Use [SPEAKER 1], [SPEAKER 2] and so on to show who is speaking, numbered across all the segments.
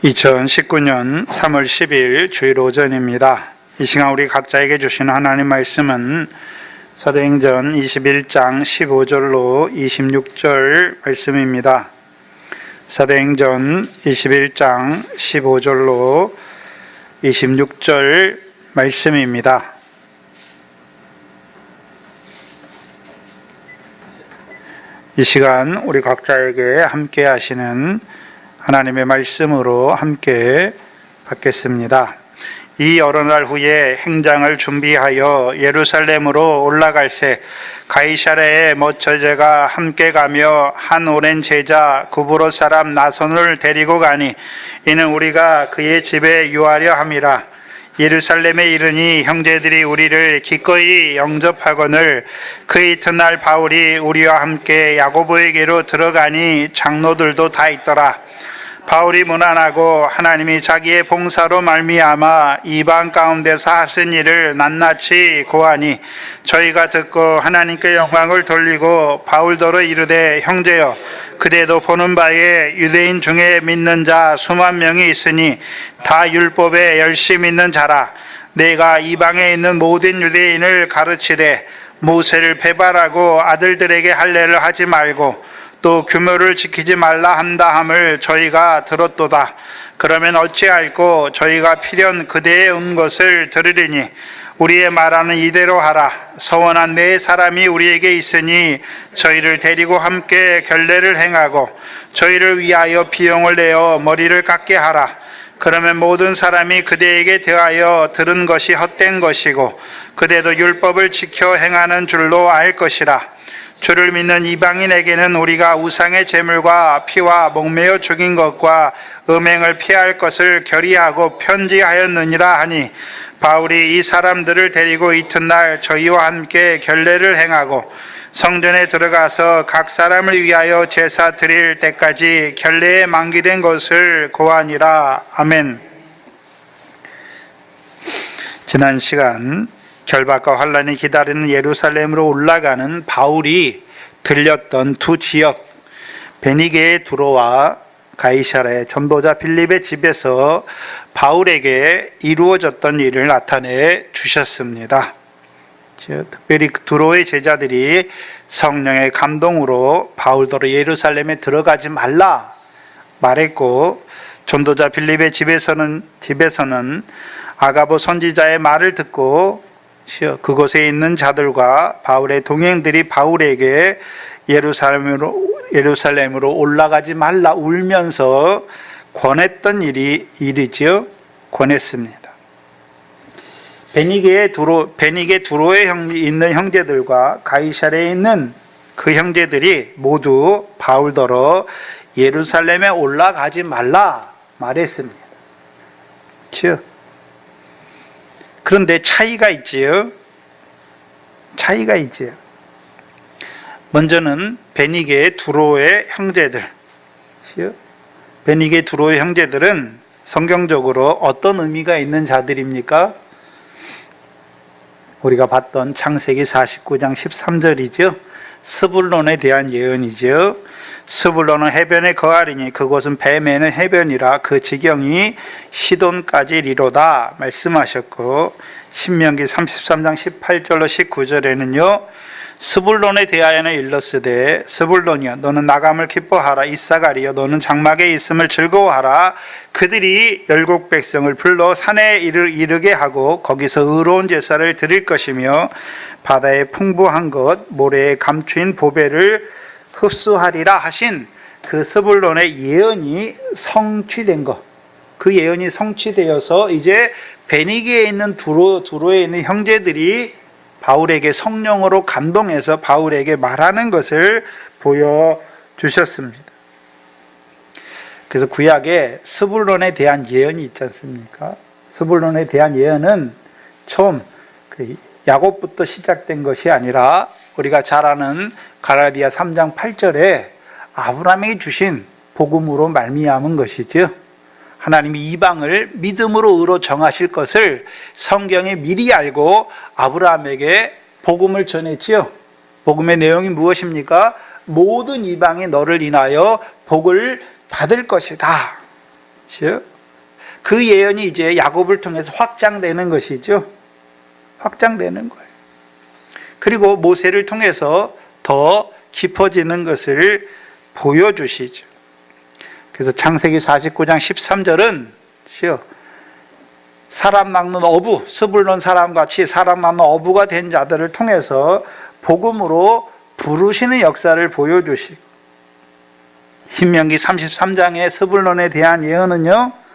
[SPEAKER 1] 2019년 3월 10일 주일 오전입니다. 이 시간 우리 각자에게 주신 하나님 말씀은 사도행전 21장 15절로 26절 말씀입니다. 사도행전 21장 15절로 26절 말씀입니다. 이 시간 우리 각자에게 함께 하시는 하나님의 말씀으로 함께 받겠습니다. 이 여러 날 후에 행장을 준비하여 예루살렘으로 올라갈새 가이사랴에 머처제가 함께 가며 한 오랜 제자 구브로 사람 나손을 데리고 가니 이는 우리가 그의 집에 유하려 함이라. 예루살렘에 이르니 형제들이 우리를 기꺼이 영접하거늘 그 이튿날 바울이 우리와 함께 야고보에게로 들어가니 장로들도 다 있더라. 바울이 문안하고 하나님이 자기의 봉사로 말미암아 이방 가운데서 하신 일을 낱낱이 고하니 저희가 듣고 하나님께 영광을 돌리고 바울더러 이르되 형제여 그대도 보는 바에 유대인 중에 믿는 자 수만 명이 있으니 다 율법에 열심히 있는 자라. 내가 이방에 있는 모든 유대인을 가르치되 모세를 배반하고 아들들에게 할례를 하지 말고 또 규모를 지키지 말라 한다 함을 저희가 들었도다. 그러면 어찌할꼬 저희가 필연 그대의 온 것을 들으리니 우리의 말하는 이대로 하라. 서원한 네 사람이 우리에게 있으니 저희를 데리고 함께 결례를 행하고 저희를 위하여 비용을 내어 머리를 깎게 하라. 그러면 모든 사람이 그대에게 대하여 들은 것이 헛된 것이고 그대도 율법을 지켜 행하는 줄로 알 것이라. 주를 믿는 이방인에게는 우리가 우상의 제물과 피와 목매어 죽인 것과 음행을 피할 것을 결의하고 편지하였느니라 하니 바울이 이 사람들을 데리고 이튿날 저희와 함께 결례를 행하고 성전에 들어가서 각 사람을 위하여 제사 드릴 때까지 결례에 만기된 것을 고하니라. 아멘. 지난 시간 결박과 환란이 기다리는 예루살렘으로 올라가는 바울이 들렸던 두 지역 베니게의 두로와 가이사랴의 전도자 빌립의 집에서 바울에게 이루어졌던 일을 나타내 주셨습니다. 특별히 두로의 제자들이 성령의 감동으로 바울더러 예루살렘에 들어가지 말라 말했고 전도자 빌립의 집에서는 아가보 선지자의 말을 듣고 그곳에 있는 자들과 바울의 동행들이 바울에게 예루살렘으로 올라가지 말라 울면서 권했던 일이죠. 권했습니다. 베니게 두로에 있는 형제들과 가이사랴에 있는 그 형제들이 모두 바울더러 예루살렘에 올라가지 말라 말했습니다. 그런데 차이가 있지요. 먼저는 베니게 두로의 형제들. 베니게 두로의 형제들은 성경적으로 어떤 의미가 있는 자들입니까? 우리가 봤던 창세기 49장 13절이죠. 스불론에 대한 예언이죠. 스불론은 해변에 거하리니 그곳은 배 매는 해변이라 그 지경이 시돈까지리로다 말씀하셨고 신명기 33장 18절로 19절에는요 스불론에 대하여는 일렀으되 스불론이여 너는 나감을 기뻐하라. 이사가리여 너는 장막에 있음을 즐거워하라. 그들이 열국 백성을 불러 산에 이르게 하고 거기서 의로운 제사를 드릴 것이며 바다의 풍부한 것 모래에 감추인 보배를 흡수하리라 하신 그 스불론의 예언이 성취된 것. 그 예언이 성취되어서 이제 베니게에 있는 두로에 있는 형제들이 바울에게 성령으로 감동해서 바울에게 말하는 것을 보여주셨습니다. 그래서 구약에 스불론에 대한 예언이 있지 않습니까? 스불론에 대한 예언은 처음 야곱부터 시작된 것이 아니라 우리가 잘 아는 갈라디아 3장 8절에 아브라함에게 주신 복음으로 말미암은 것이죠. 하나님이 이방을 믿음으로 의로 정하실 것을 성경에 미리 알고 아브라함에게 복음을 전했지요. 복음의 내용이 무엇입니까? 모든 이방이 너를 인하여 복을 받을 것이다. 그 예언이 이제 야곱을 통해서 확장되는 것이죠. 확장되는 거예요. 그리고 모세를 통해서 더 깊어지는 것을 보여주시죠. 그래서 창세기 49장 13절은 사람 낳는 어부, 스불론 사람같이 사람 낳는 어부가 된 자들을 통해서 복음으로 부르시는 역사를 보여주시고, 신명기 33장의 스불론에 대한 예언은요,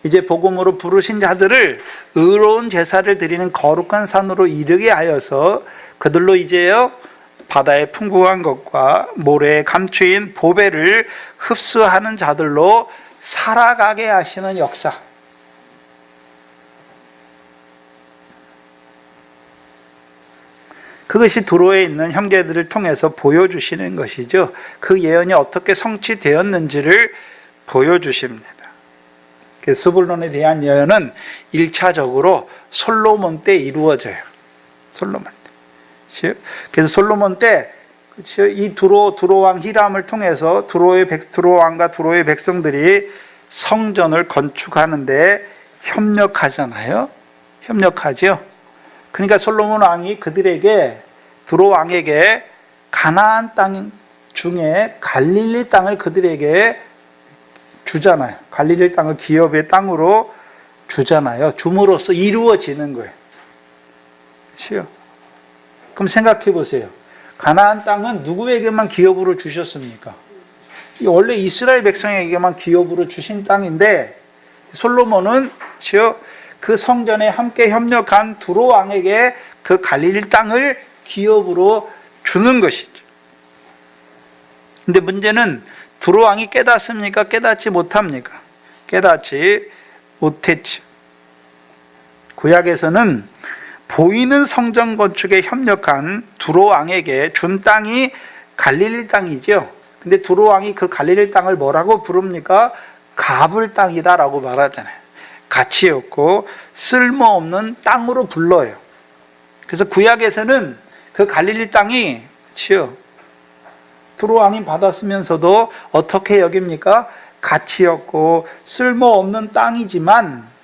[SPEAKER 1] 이제 복음으로 부르신 자들을 의로운 제사를 드리는 거룩한 산으로 이르게 하여서 그들로 이제요 바다의 풍부한 것과 모래에 감추인 보배를 흡수하는 자들로 살아가게 하시는 역사. 그것이 두로에 있는 형제들을 통해서 보여주시는 것이죠. 그 예언이 어떻게 성취되었는지를 보여주십니다. 스불론에 대한 예언은 1차적으로 솔로몬 때 이루어져요. 솔로몬 때. 그래서 솔로몬 때 이 두로 왕 히람을 통해서 두로 왕과 두로의 백성들이 성전을 건축하는데 협력하잖아요. 협력하죠. 그러니까 솔로몬 왕이 그들에게, 두로 왕에게 가나안 땅 중에 갈릴리 땅을 그들에게 주잖아요. 갈릴리 땅을 기업의 땅으로 주잖아요. 줌으로써 이루어지는 거예요. 그렇죠? 그럼 생각해 보세요. 가나안 땅은 누구에게만 기업으로 주셨습니까? 원래 이스라엘 백성에게만 기업으로 주신 땅인데, 솔로몬은 그 성전에 함께 협력한 두로 왕에게 그 갈릴리 땅을 기업으로 주는 것이죠. 근데 문제는 두로 왕이 깨닫습니까? 깨닫지 못합니까? 깨닫지 못했죠. 구약에서는 보이는 성전 건축에 협력한 두로 왕에게 준 땅이 갈릴리 땅이죠. 근데 두로 왕이 그 갈릴리 땅을 뭐라고 부릅니까? 가불 땅이다라고 말하잖아요. 가치 없고 쓸모없는 땅으로 불러요. 그래서 구약에서는 그 갈릴리 땅이 두로 왕이 받았으면서도 어떻게 여깁니까? 가치 없고 쓸모없는 땅이지만,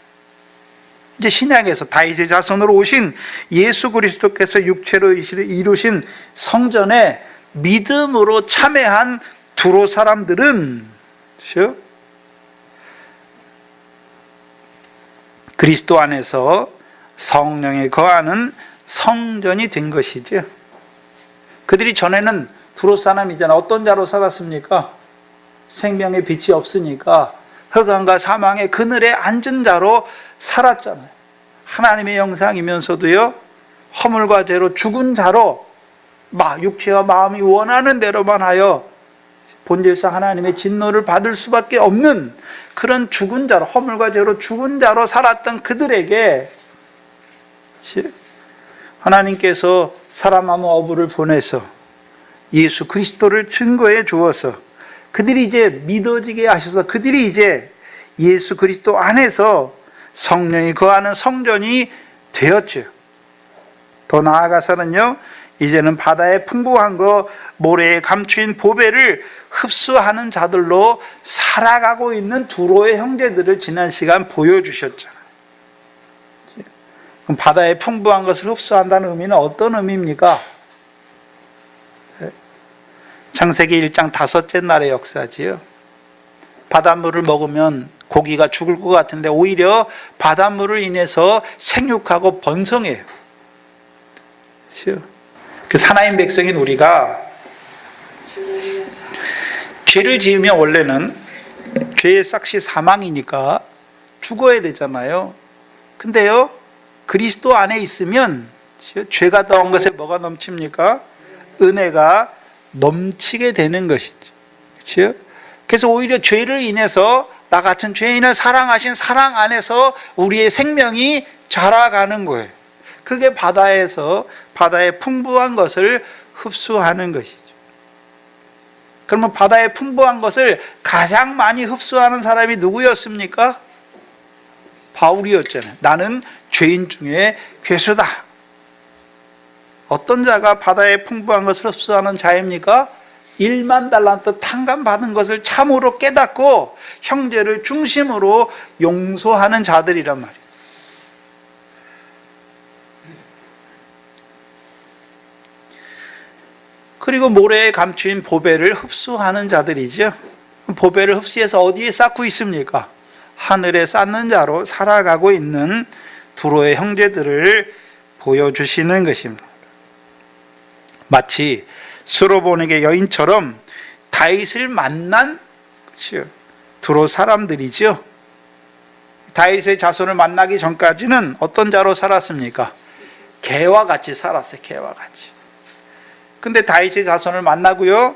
[SPEAKER 1] 이제 신약에서 다윗의 자손으로 오신 예수 그리스도께서 육체로 이루신 성전에 믿음으로 참여한 두로 사람들은 그리스도 안에서 성령에 거하는 성전이 된 것이죠. 그들이 전에는 두로 사람이잖아. 어떤 자로 살았습니까? 생명의 빛이 없으니까 흑암과 사망의 그늘에 앉은 자로 살았잖아요. 하나님의 형상이면서도요, 허물과 죄로 죽은 자로 육체와 마음이 원하는 대로만 하여 본질상 하나님의 진노를 받을 수밖에 없는 그런 죽은 자로, 허물과 죄로 죽은 자로 살았던 그들에게 하나님께서 살아남은 어부를 보내서 예수 그리스도를 증거해 주어서 그들이 이제 믿어지게 하셔서 그들이 이제 예수 그리스도 안에서 성령이 거하는 성전이 되었죠. 더 나아가서는요, 이제는 바다의 풍부한 것, 모래에 감추인 보배를 흡수하는 자들로 살아가고 있는 두로의 형제들을 지난 시간 보여주셨잖아요. 그럼 바다의 풍부한 것을 흡수한다는 의미는 어떤 의미입니까? 창세기 1장 5째 날의 역사지요. 바닷물을 먹으면 고기가 죽을 것 같은데 오히려 바닷물을 인해서 생육하고 번성해요. 그 하나님 백성인 우리가 죄를 지으면 원래는 죄의 삭시 사망이니까 죽어야 되잖아요. 근데요, 그리스도 안에 있으면 죄가 더한 것에 뭐가 넘칩니까? 은혜가 넘치게 되는 것이죠. 그렇죠? 그래서 오히려 죄를 인해서 나 같은 죄인을 사랑하신 사랑 안에서 우리의 생명이 자라가는 거예요. 그게 바다의 풍부한 것을 흡수하는 것이죠. 그러면 바다의 풍부한 것을 가장 많이 흡수하는 사람이 누구였습니까? 바울이었잖아요. 나는 죄인 중에 괴수다. 어떤 자가 바다의 풍부한 것을 흡수하는 자입니까? 1만 달란트 탕감 받은 것을 참으로 깨닫고 형제를 중심으로 용서하는 자들이란 말이에요. 그리고 모래에 감추인 보배를 흡수하는 자들이죠. 보배를 흡수해서 어디에 쌓고 있습니까? 하늘에 쌓는 자로 살아가고 있는 두로의 형제들을 보여주시는 것입니다. 마치 스로보닉의 여인처럼 다윗을 만난 두로 사람들이죠. 다윗의 자손을 만나기 전까지는 어떤 자로 살았습니까? 개와 같이 살았어요. 개와 같이. 근데 다윗의 자손을 만나고요,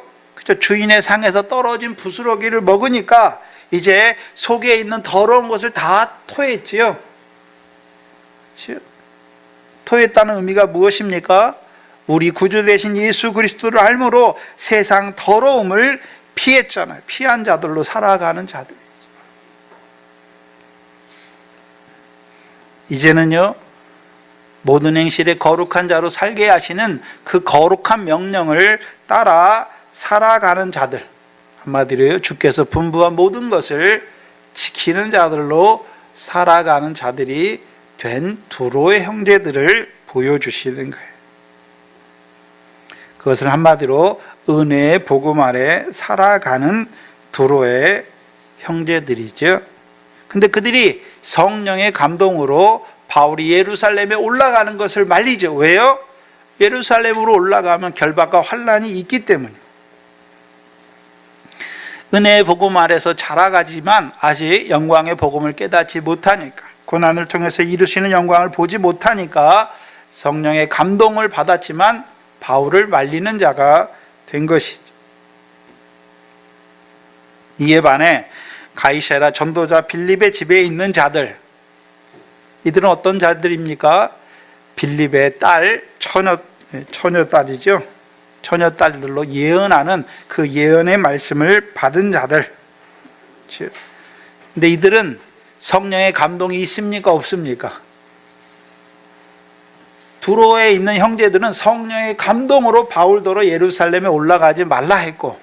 [SPEAKER 1] 주인의 상에서 떨어진 부스러기를 먹으니까 이제 속에 있는 더러운 것을 다 토했지요. 토했다는 의미가 무엇입니까? 우리 구주 되신 예수 그리스도를 알므로 세상 더러움을 피했잖아요. 피한 자들로 살아가는 자들. 이제는요, 모든 행실에 거룩한 자로 살게 하시는 그 거룩한 명령을 따라 살아가는 자들, 한마디로 주께서 분부한 모든 것을 지키는 자들로 살아가는 자들이 된 두로의 형제들을 보여주시는 거예요. 그것을 한마디로 은혜의 복음 아래 살아가는 두로의 형제들이죠. 근데 그들이 성령의 감동으로 바울이 예루살렘에 올라가는 것을 말리죠. 왜요? 예루살렘으로 올라가면 결박과 환난이 있기 때문이에요. 은혜의 복음 아래서 자라가지만 아직 영광의 복음을 깨닫지 못하니까, 고난을 통해서 이루시는 영광을 보지 못하니까 성령의 감동을 받았지만 바울을 말리는 자가 된 것이죠. 이에 반해 가이사랴 전도자 빌립의 집에 있는 자들, 이들은 어떤 자들입니까? 빌립의 딸, 처녀딸이죠. 처녀딸들로 예언하는 그 예언의 말씀을 받은 자들. 근데 이들은 성령의 감동이 있습니까? 없습니까? 두로에 있는 형제들은 성령의 감동으로 바울더러 예루살렘에 올라가지 말라 했고,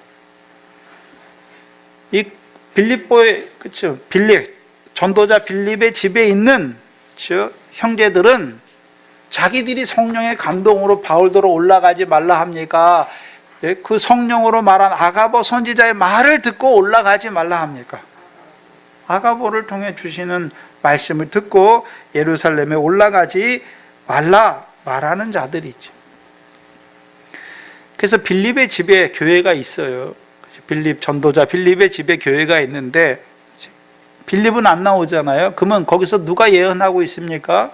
[SPEAKER 1] 이 빌립보의, 그렇죠, 빌립, 전도자 빌립의 집에 있는 형제들은 자기들이 성령의 감동으로 바울더러 올라가지 말라 합니까? 그 성령으로 말한 아가보 선지자의 말을 듣고 올라가지 말라 합니까? 아가보를 통해 주시는 말씀을 듣고 예루살렘에 올라가지 말라 말하는 자들이죠. 그래서 빌립의 집에 교회가 있어요. 빌립, 전도자 빌립의 집에 교회가 있는데 빌립은 안 나오잖아요. 그러면 거기서 누가 예언하고 있습니까?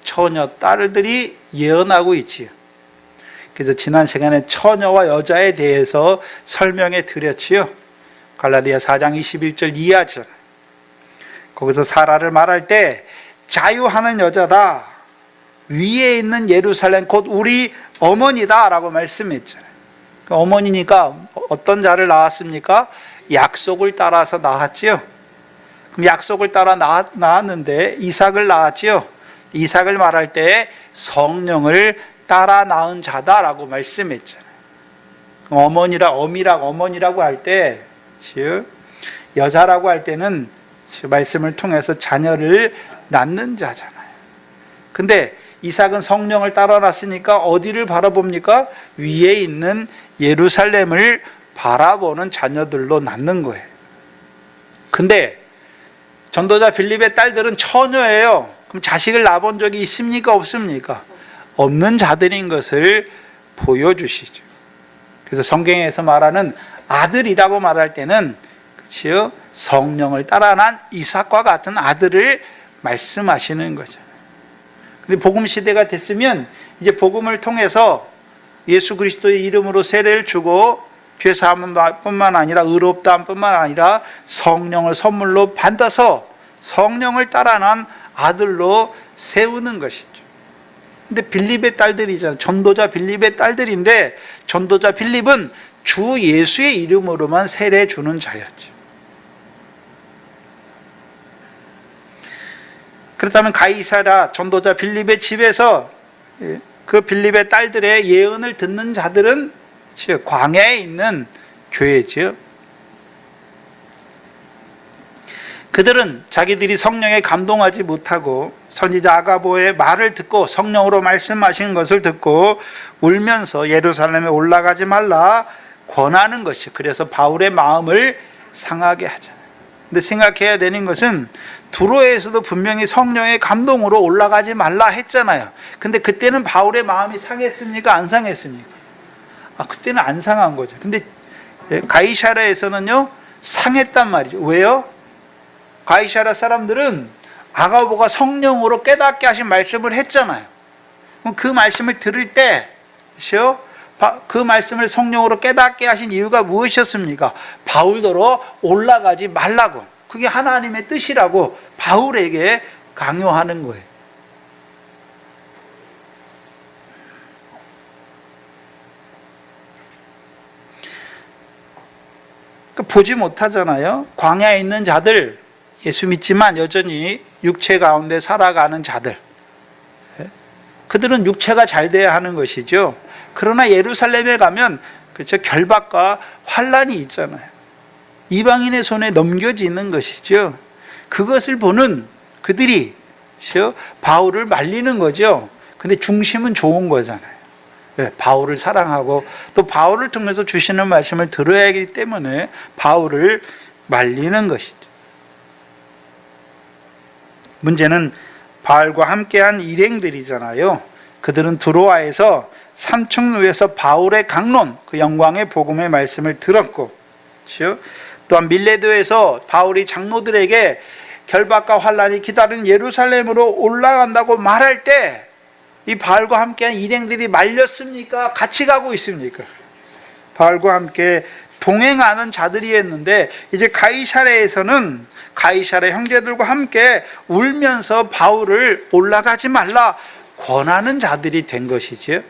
[SPEAKER 1] 처녀 딸들이 예언하고 있지요. 그래서 지난 시간에 처녀와 여자에 대해서 설명해 드렸지요. 갈라디아 4장 21절 이하잖아요. 거기서 사라를 말할 때 자유하는 여자다, 위에 있는 예루살렘 곧 우리 어머니다 라고 말씀했잖아요. 어머니니까 어떤 자를 낳았습니까? 약속을 따라서 낳았지요. 그럼 약속을 따라 낳았는데 이삭을 낳았지요. 이삭을 말할 때 성령을 따라 낳은 자다라고 말씀했잖아요. 어머니라고 할 때, 여자라고 할 때는 말씀을 통해서 자녀를 낳는 자잖아요. 근데 이삭은 성령을 따라 낳았으니까 어디를 바라봅니까? 위에 있는 예루살렘을 바라보는 자녀들로 낳는 거예요. 근데 전도자 빌립의 딸들은 처녀예요. 그럼 자식을 낳아본 적이 있습니까? 없습니까? 없는 자들인 것을 보여주시죠. 그래서 성경에서 말하는 아들이라고 말할 때는, 그렇죠, 성령을 따라 난 이삭과 같은 아들을 말씀하시는 거죠. 근데 복음 시대가 됐으면 이제 복음을 통해서 예수 그리스도의 이름으로 세례를 주고 죄사함뿐만 아니라 의롭다함뿐만 아니라 성령을 선물로 받아서 성령을 따라 난 아들로 세우는 것이죠. 근데 빌립의 딸들이잖아요. 전도자 빌립의 딸들인데 전도자 빌립은 주 예수의 이름으로만 세례 주는 자였죠. 그렇다면 가이사랴 전도자 빌립의 집에서 그 빌립의 딸들의 예언을 듣는 자들은 광야에 있는 교회죠. 그들은 자기들이 성령에 감동하지 못하고 선지자 아가보의 말을 듣고 성령으로 말씀하신 것을 듣고 울면서 예루살렘에 올라가지 말라 권하는 것이, 그래서 바울의 마음을 상하게 하잖아요. 근데 생각해야 되는 것은 두로에서도 분명히 성령의 감동으로 올라가지 말라 했잖아요. 근데 그때는 바울의 마음이 상했습니까? 안 상했습니까? 그때는 안 상한 거죠. 근데 가이사랴에서는요 상했단 말이죠. 왜요? 가이사랴 사람들은 아가보가 성령으로 깨닫게 하신 말씀을 했잖아요. 그럼 그 말씀을 들을 때, 그 말씀을 성령으로 깨닫게 하신 이유가 무엇이었습니까? 바울더러 올라가지 말라고, 그게 하나님의 뜻이라고 바울에게 강요하는 거예요. 보지 못하잖아요. 광야에 있는 자들, 예수 믿지만 여전히 육체 가운데 살아가는 자들, 그들은 육체가 잘 돼야 하는 것이죠. 그러나 예루살렘에 가면 그렇죠, 결박과 환란이 있잖아요. 이방인의 손에 넘겨지는 것이죠. 그것을 보는 그들이 그렇죠, 바울을 말리는 거죠. 근데 중심은 좋은 거잖아요. 바울을 사랑하고 또 바울을 통해서 주시는 말씀을 들어야 하기 때문에 바울을 말리는 것이죠. 문제는 바울과 함께한 일행들이잖아요. 그들은 드로아에서 삼층루에서 바울의 강론, 그 영광의 복음의 말씀을 들었고, 또한 밀레도에서 바울이 장로들에게 결박과 환란이 기다리는 예루살렘으로 올라간다고 말할 때 이 바울과 함께한 일행들이 말렸습니까? 같이 가고 있습니까? 바울과 함께 동행하는 자들이었는데 이제 가이사랴에서는 가이사랴 형제들과 함께 울면서 바울을 올라가지 말라 권하는 자들이 된 것이죠.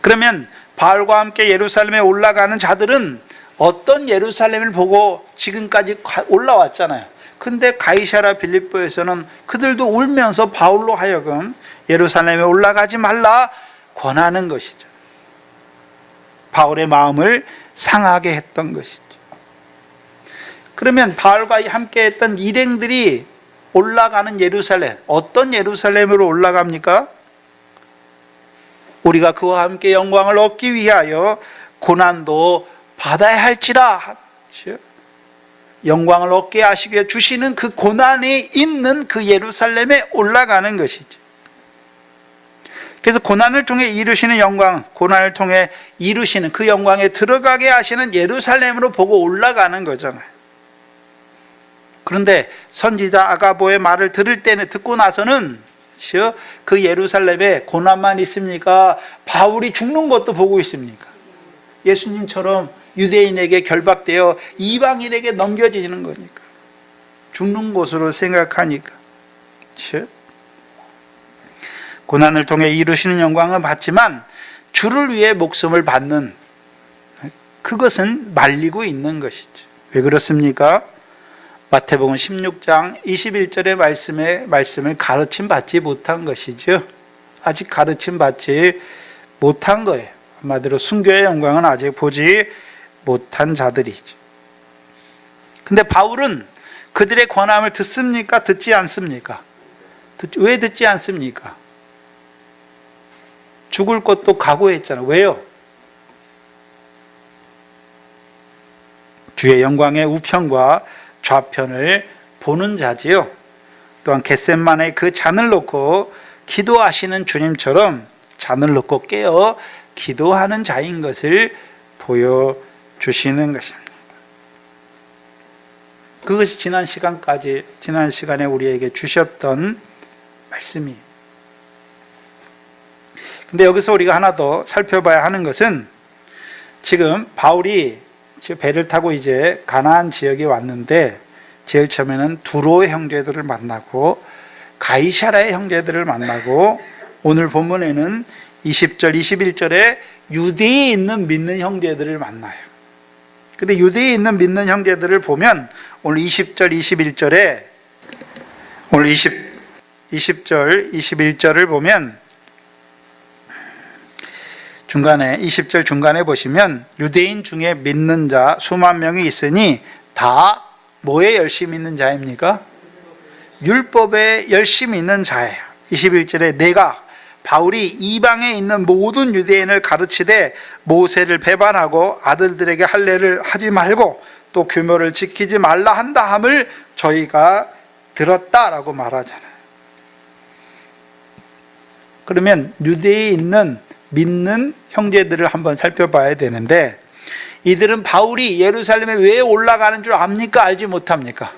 [SPEAKER 1] 그러면 바울과 함께 예루살렘에 올라가는 자들은 어떤 예루살렘을 보고 지금까지 올라왔잖아요. 근데 가이사랴 빌립보에서는 그들도 울면서 바울로 하여금 예루살렘에 올라가지 말라 권하는 것이죠. 바울의 마음을 상하게 했던 것이죠. 그러면 바울과 함께 했던 일행들이 올라가는 예루살렘, 어떤 예루살렘으로 올라갑니까? 우리가 그와 함께 영광을 얻기 위하여 고난도 받아야 할지라, 영광을 얻게 하시기 위해 주시는 그 고난이 있는 그 예루살렘에 올라가는 것이죠. 그래서 고난을 통해 이루시는 영광, 고난을 통해 이루시는 그 영광에 들어가게 하시는 예루살렘으로 보고 올라가는 거잖아요. 그런데 선지자 아가보의 말을 들을 때는, 듣고 나서는 그 예루살렘에 고난만 있습니까? 바울이 죽는 것도 보고 있습니까? 예수님처럼 유대인에게 결박되어 이방인에게 넘겨지는 거니까, 죽는 곳으로 생각하니까. 고난을 통해 이루시는 영광은 받지만 주를 위해 목숨을 받는, 그것은 말리고 있는 것이죠. 왜 그렇습니까? 마태복음 16장 21절의 말씀을 가르침 받지 못한 것이죠. 아직 가르침 받지 못한 거예요. 한마디로 순교의 영광은 아직 보지 못한 자들이죠. 근데 바울은 그들의 권함을 듣습니까? 듣지 않습니까? 왜 듣지 않습니까? 죽을 것도 각오했잖아요. 왜요? 주의 영광의 우편과 좌편을 보는 자지요. 또한 겟셋만의 그 잔을 놓고 기도하시는 주님처럼 잔을 놓고 깨어 기도하는 자인 것을 보여주시는 것입니다. 그것이 지난 시간에 우리에게 주셨던 말씀이에요. 근데 여기서 우리가 하나 더 살펴봐야 하는 것은, 지금 바울이 배를 타고 이제 가나안 지역에 왔는데 제일 처음에는 두로의 형제들을 만나고 가이사랴의 형제들을 만나고 오늘 본문에는 20절, 21절에 유대에 있는 믿는 형제들을 만나요. 근데 유대에 있는 믿는 형제들을 보면 오늘 20절, 21절에 오늘 20절, 21절을 보면 중간에 20절 중간에 보시면 유대인 중에 믿는 자 수만 명이 있으니 다 뭐에 열심히 있는 자입니까? 율법에 열심히 있는 자예요. 21절에 내가 바울이 이방에 있는 모든 유대인을 가르치되 모세를 배반하고 아들들에게 할례를 하지 말고 또 규모를 지키지 말라 한다 함을 저희가 들었다라고 말하잖아요. 그러면 유대에 있는 믿는 형제들을 한번 살펴봐야 되는데, 이들은 바울이 예루살렘에 왜 올라가는 줄 압니까? 알지 못합니까?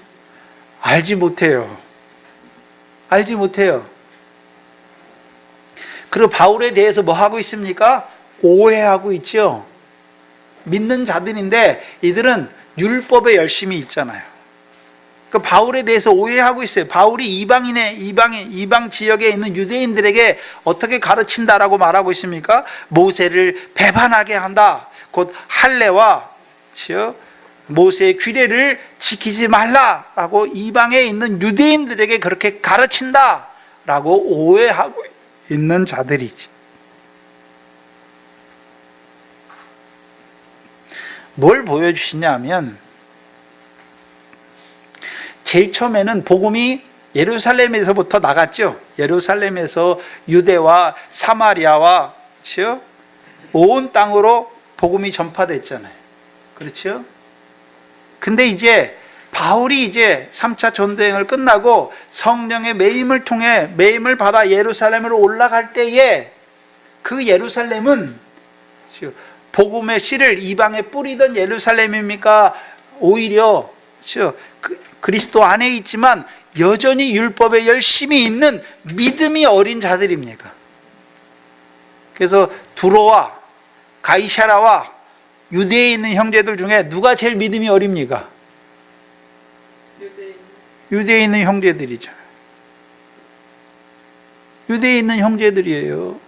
[SPEAKER 1] 알지 못해요. 알지 못해요. 그리고 바울에 대해서 뭐 하고 있습니까? 오해하고 있죠. 믿는 자들인데 이들은 율법에 열심히 있잖아요. 그 바울에 대해서 오해하고 있어요. 바울이 이방 지역에 있는 유대인들에게 어떻게 가르친다라고 말하고 있습니까? 모세를 배반하게 한다. 곧 할례와 모세의 규례를 지키지 말라라고 이방에 있는 유대인들에게 그렇게 가르친다라고 오해하고 있는 자들이지. 뭘 보여주시냐면, 제일 처음에는 복음이 예루살렘에서부터 나갔죠. 예루살렘에서 유대와 사마리아와 온 땅으로 복음이 전파됐잖아요. 그렇죠? 근데 이제 바울이 이제 3차 전도행을 끝나고 성령의 매임을 통해 매임을 받아 예루살렘으로 올라갈 때에 그 예루살렘은 복음의 씨를 이방에 뿌리던 예루살렘입니까? 오히려 그리스도 안에 있지만 여전히 율법에 열심히 있는 믿음이 어린 자들입니까? 그래서 두로와 가이사라와 유대에 있는 형제들 중에 누가 제일 믿음이 어립니까? 유대에 있는 형제들이죠. 유대에 있는 형제들이에요.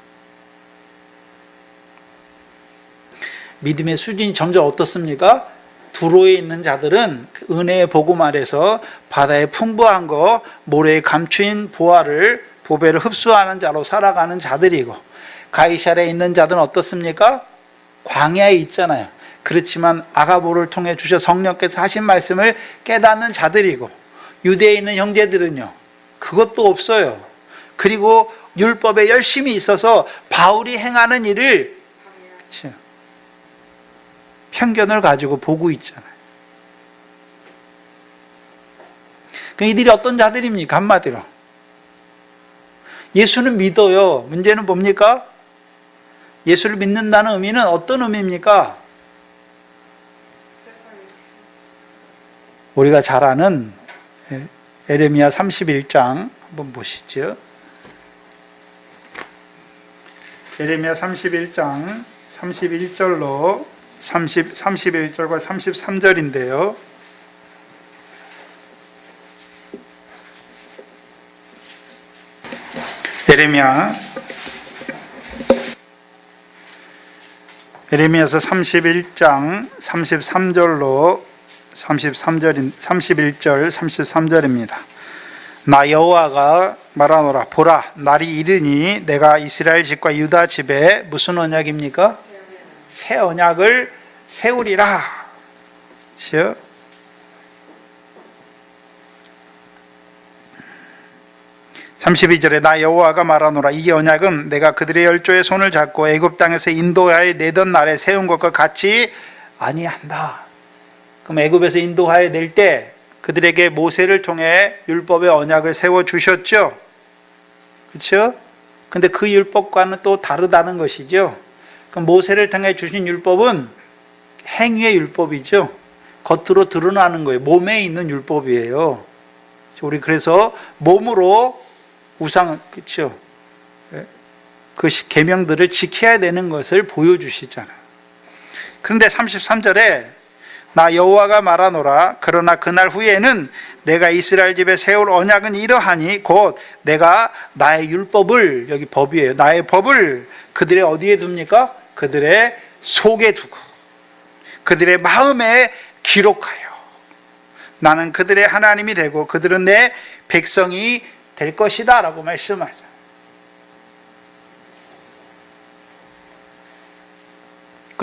[SPEAKER 1] 믿음의 수준이 점점 어떻습니까? 두로에 있는 자들은 은혜의 복음 아래서 바다의 풍부한 거, 모래에 감추인 보배를 흡수하는 자로 살아가는 자들이고, 가이사랴에 있는 자들은 어떻습니까? 광야에 있잖아요. 그렇지만 아가보를 통해 주셔 성령께서 하신 말씀을 깨닫는 자들이고, 유대에 있는 형제들은요, 그것도 없어요. 그리고 율법에 열심히 있어서 바울이 행하는 일을 편견을 가지고 보고 있잖아요. 그럼 이들이 어떤 자들입니까? 한마디로 예수는 믿어요. 문제는 뭡니까? 예수를 믿는다는 의미는 어떤 의미입니까? 우리가 잘 아는 에레미야 31장 한번 보시죠. 에레미야 31장 31절로 31절과 33절인데요. 에레미야서 31장 33절로 31절 33절입니다. 나 여호와가 말하노라. 보라, 날이 이르니 내가 이스라엘 집과 유다 집에 무슨 언약입니까? 새 언약을 세우리라. 32절에 나 여호와가 말하노라. 이 언약은 내가 그들의 열조의 손을 잡고 애굽 땅에서 인도하여 내던 날에 세운 것과 같이 아니한다. 그럼 애굽에서 인도하여 낼 때 그들에게 모세를 통해 율법의 언약을 세워 주셨죠. 그렇죠? 근데 그 율법과는 또 다르다는 것이죠. 그럼 모세를 통해 주신 율법은 행위의 율법이죠. 겉으로 드러나는 거예요. 몸에 있는 율법이에요. 우리 그래서 몸으로 우상, 그렇죠? 그 계명들을 지켜야 되는 것을 보여주시잖아요. 그런데 33절에 나 여호와가 말하노라. 그러나 그날 후에는 내가 이스라엘 집에 세울 언약은 이러하니 곧 내가 나의 율법을, 여기 법이에요, 나의 법을 그들의 어디에 둡니까? 그들의 속에 두고 그들의 마음에 기록하여 나는 그들의 하나님이 되고 그들은 내 백성이 될 것이다 라고 말씀하죠.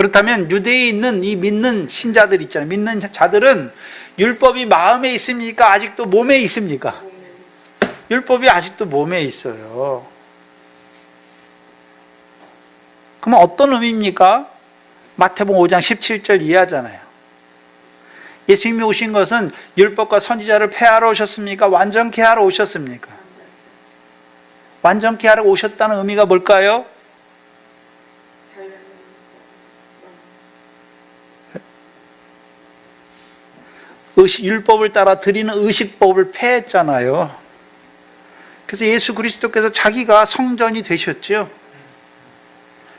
[SPEAKER 1] 그렇다면 유대에 있는 이 믿는 신자들 있잖아요. 믿는 자들은 율법이 마음에 있습니까? 아직도 몸에 있습니까? 율법이 아직도 몸에 있어요. 그러면 어떤 의미입니까? 마태복음 5장 17절 이해하잖아요. 예수님이 오신 것은 율법과 선지자를 폐하러 오셨습니까? 완전케 하러 오셨습니까? 완전케 하러 오셨다는 의미가 뭘까요? 율법을 따라 드리는 의식법을 폐했잖아요. 그래서 예수 그리스도께서 자기가 성전이 되셨죠.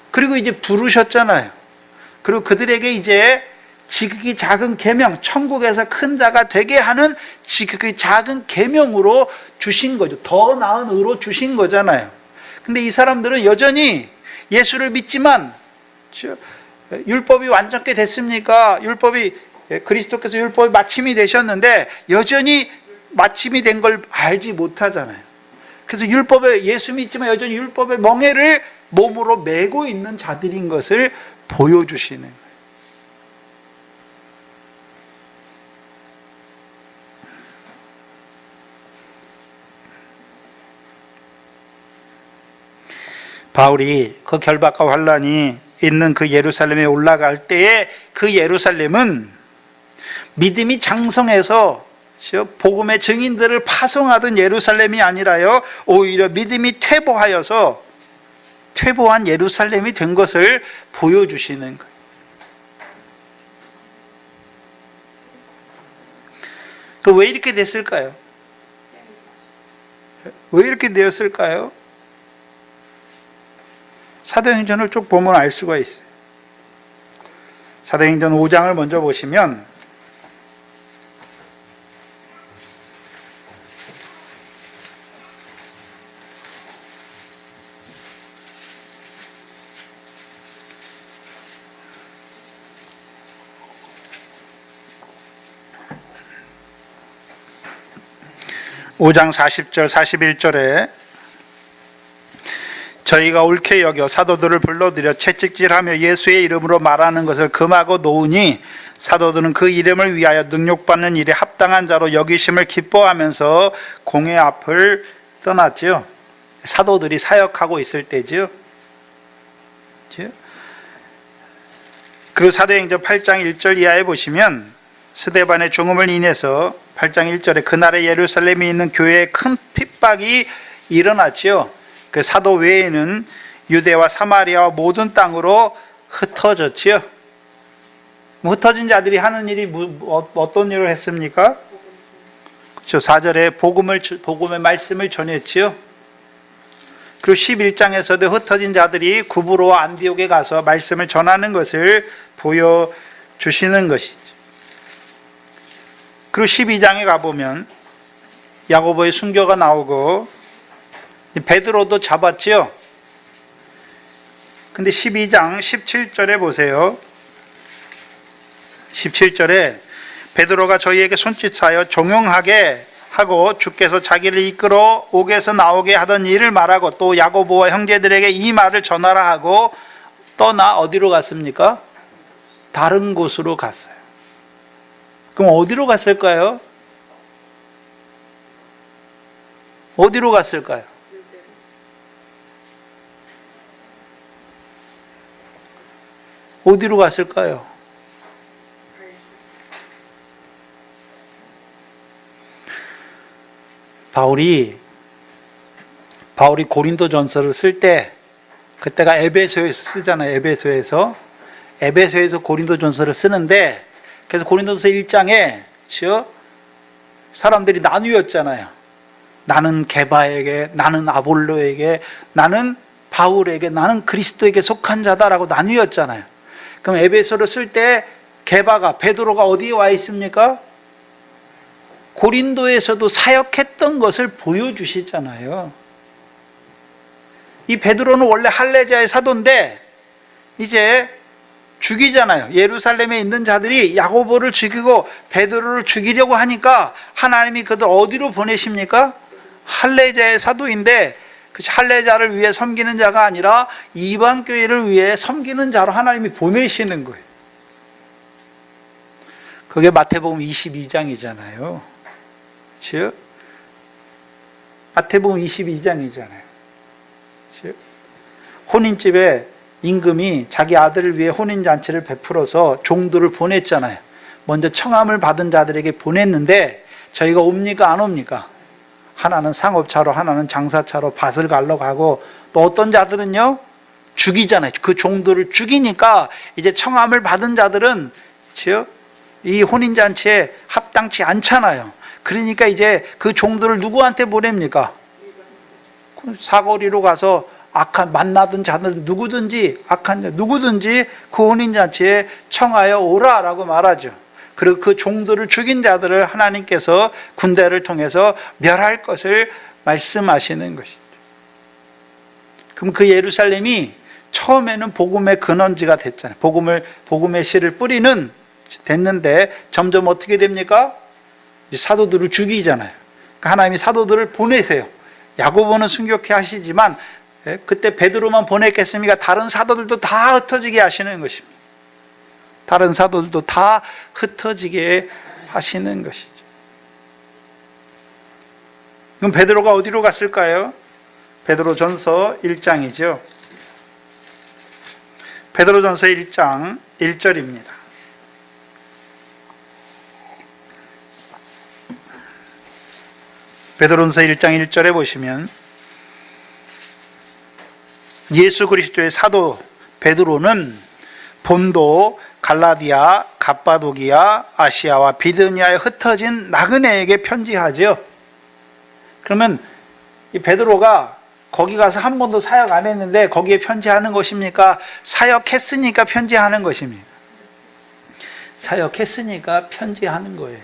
[SPEAKER 1] 그리고 이제 부르셨잖아요. 그리고 그들에게 이제 지극히 작은 계명, 천국에서 큰 자가 되게 하는 지극히 작은 계명으로 주신 거죠. 더 나은 의로 주신 거잖아요. 근데 이 사람들은 여전히 예수를 믿지만 율법이 완전케 됐습니까? 그리스도께서 율법이 마침이 되셨는데 여전히 마침이 된 걸 알지 못하잖아요. 그래서 예수 믿지만 여전히 율법의 멍에를 몸으로 메고 있는 자들인 것을 보여주시는 거예요. 바울이 그 결박과 환란이 있는 그 예루살렘에 올라갈 때에 그 예루살렘은 믿음이 장성해서 복음의 증인들을 파송하던 예루살렘이 아니라요, 오히려 믿음이 퇴보하여서 퇴보한 예루살렘이 된 것을 보여주시는 거예요. 그 왜 이렇게 됐을까요? 왜 이렇게 되었을까요? 사도행전을 쭉 보면 알 수가 있어요. 사도행전 5장을 먼저 보시면 (5장 40절 41절에) 저희가 옳게 여겨 사도들을 불러들여 채찍질하며 예수의 이름으로 말하는 것을 금하고 놓으니 사도들은 그 이름을 위하여 능욕받는 일에 합당한 자로 여기심을 기뻐하면서 공회 앞을 떠났지요. 사도들이 사역하고 있을 때지요. 그리고 사도행전 8장 1절 이하에 보시면 스데반의 죽음을 인해서 8장 1절에 그날에 예루살렘에 있는 교회에 큰 핍박이 일어났지요. 그 사도 외에는 유대와 사마리아와 모든 땅으로 흩어졌지요. 흩어진 자들이 하는 일이 어떤 일을 했습니까? 그렇죠. 4절에 복음의 말씀을 전했지요. 그리고 11장에서도 흩어진 자들이 구브로와 안디옥에 가서 말씀을 전하는 것을 보여주시는 것이죠. 그리고 12장에 가보면 야고보의 순교가 나오고 베드로도 잡았지요. 근데 12장 17절에 보세요. 17절에 베드로가 저희에게 손짓하여 종용하게 하고 주께서 자기를 이끌어 옥에서 나오게 하던 일을 말하고 또 야고보와 형제들에게 이 말을 전하라 하고 떠나 어디로 갔습니까? 다른 곳으로 갔어요. 그럼 어디로 갔을까요? 어디로 갔을까요? 어디로 갔을까요? 바울이 고린도전서를 쓸 때 그때가 에베소에서 쓰잖아요. 에베소에서 고린도전서를 쓰는데 그래서 고린도전서 1장에 사람들이 나뉘었잖아요. 나는 게바에게, 나는 아볼로에게, 나는 바울에게, 나는 그리스도에게 속한 자다라고 나뉘었잖아요. 그럼 에베소를 쓸 때 베드로가 어디에 와 있습니까? 고린도에서도 사역했던 것을 보여주시잖아요. 이 베드로는 원래 할례자의 사도인데 이제 죽이잖아요. 예루살렘에 있는 자들이 야고보를 죽이고 베드로를 죽이려고 하니까 하나님이 그들 어디로 보내십니까? 할례자의 사도인데 할례자를 위해 섬기는 자가 아니라 이방 교회를 위해 섬기는 자로 하나님이 보내시는 거예요. 그게 마태복음 22장이잖아요. 즉 마태복음 22장이잖아요. 즉 혼인집에 임금이 자기 아들을 위해 혼인잔치를 베풀어서 종들을 보냈잖아요. 먼저 청함을 받은 자들에게 보냈는데 저희가 옵니까 안 옵니까? 하나는 상업차로, 하나는 장사차로 밭을 갈러 가고, 또 어떤 자들은요 죽이잖아요. 그 종들을 죽이니까 이제 청함을 받은 자들은 즉 이 혼인잔치에 합당치 않잖아요. 그러니까 이제 그 종들을 누구한테 보냅니까? 사거리로 가서 악한 만나던 자들 누구든지, 악한 자 누구든지 그 혼인잔치에 청하여 오라라고 말하죠. 그리고 그 종들을 죽인 자들을 하나님께서 군대를 통해서 멸할 것을 말씀하시는 것이죠. 그럼 그 예루살렘이 처음에는 복음의 근원지가 됐잖아요. 복음의 씨를 뿌리는 됐는데 점점 어떻게 됩니까? 사도들을 죽이잖아요. 그러니까 하나님이 사도들을 보내세요. 야고보는 순교케 하시지만 그때 베드로만 보냈겠습니까? 다른 사도들도 다 흩어지게 하시는 것입니다. 다른 사도들도 다 흩어지게 하시는 것이죠. 그럼 베드로가 어디로 갔을까요? 베드로전서 1장이죠. 베드로전서 1장 1절입니다. 베드로전서 1장 1절에 보시면 예수 그리스도의 사도 베드로는 본도, 갈라디아, 갑바도기아, 아시아와 비드니아에 흩어진 나그네에게 편지하죠. 그러면 이 베드로가 거기 가서 한 번도 사역 안 했는데 거기에 편지하는 것입니까? 사역했으니까 편지하는 것입니다. 사역했으니까 편지하는 거예요.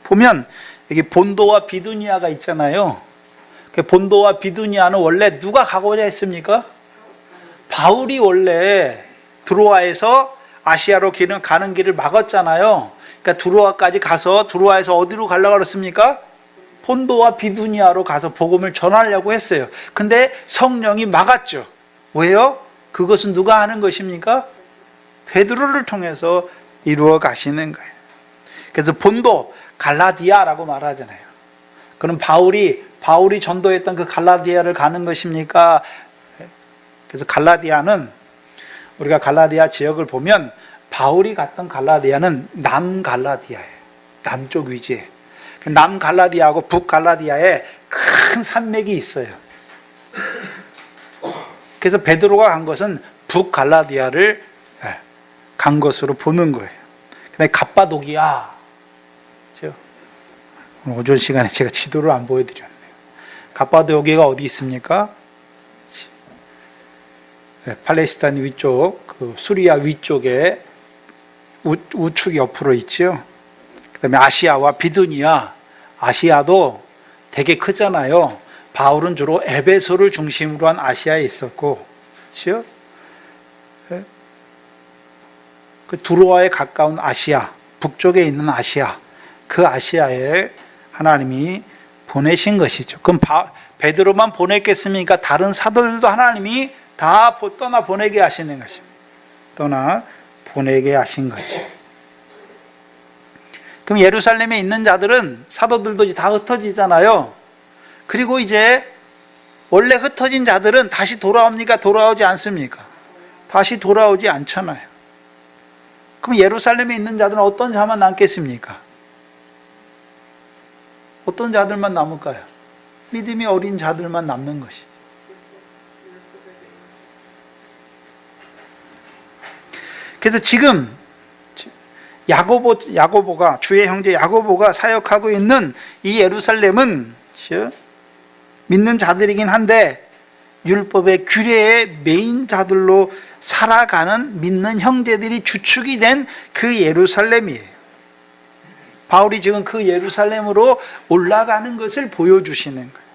[SPEAKER 1] 보면 여기 본도와 비두니아가 있잖아요. 본도와 비두니아는 원래 누가 가고자 했습니까? 바울이 원래 드로아에서 아시아로 가는 길을 막았잖아요. 그러니까 드로아까지 가서 드로아에서 어디로 가려고 그랬습니까? 본도와 비두니아로 가서 복음을 전하려고 했어요. 근데 성령이 막았죠. 왜요? 그것은 누가 하는 것입니까? 베드로를 통해서 이루어 가시는 거예요. 그래서 본도, 갈라디아라고 말하잖아요. 그럼 바울이 전도했던 그 갈라디아를 가는 것입니까? 그래서 갈라디아는, 우리가 갈라디아 지역을 보면 바울이 갔던 갈라디아는 남갈라디아예요. 남쪽 위치에. 남갈라디아하고 북갈라디아에 큰 산맥이 있어요. 그래서 베드로가 간 것은 북갈라디아를 간 것으로 보는 거예요. 그다음에 갑바도기아. 오전 시간에 제가 지도를 안 보여드렸네요. 갑바도기아가 어디 있습니까? 팔레스타인 위쪽, 그 수리아 위쪽에 우측 옆으로 있죠. 그 다음에 아시아와 비두니아, 아시아도 되게 크잖아요. 바울은 주로 에베소를 중심으로 한 아시아에 있었고, 그렇죠? 그 두로아에 가까운 아시아, 북쪽에 있는 아시아, 그 아시아에 하나님이 보내신 것이죠. 그럼 베드로만 보냈겠습니까? 다른 사도들도 하나님이 다 떠나 보내게 하시는 것입니다. 떠나 보내게 하신 거죠. 그럼 예루살렘에 있는 자들은 사도들도 다 흩어지잖아요. 그리고 이제 원래 흩어진 자들은 다시 돌아옵니까? 돌아오지 않습니까? 다시 돌아오지 않잖아요. 그럼 예루살렘에 있는 자들은 어떤 자만 남겠습니까? 어떤 자들만 남을까요? 믿음이 어린 자들만 남는 것이. 그래서 지금 야고보가, 주의 형제 야고보가 사역하고 있는 이 예루살렘은 믿는 자들이긴 한데 율법의 규례의 메인 자들로 살아가는 믿는 형제들이 주축이 된 그 예루살렘이에요. 바울이 지금 그 예루살렘으로 올라가는 것을 보여주시는 거예요.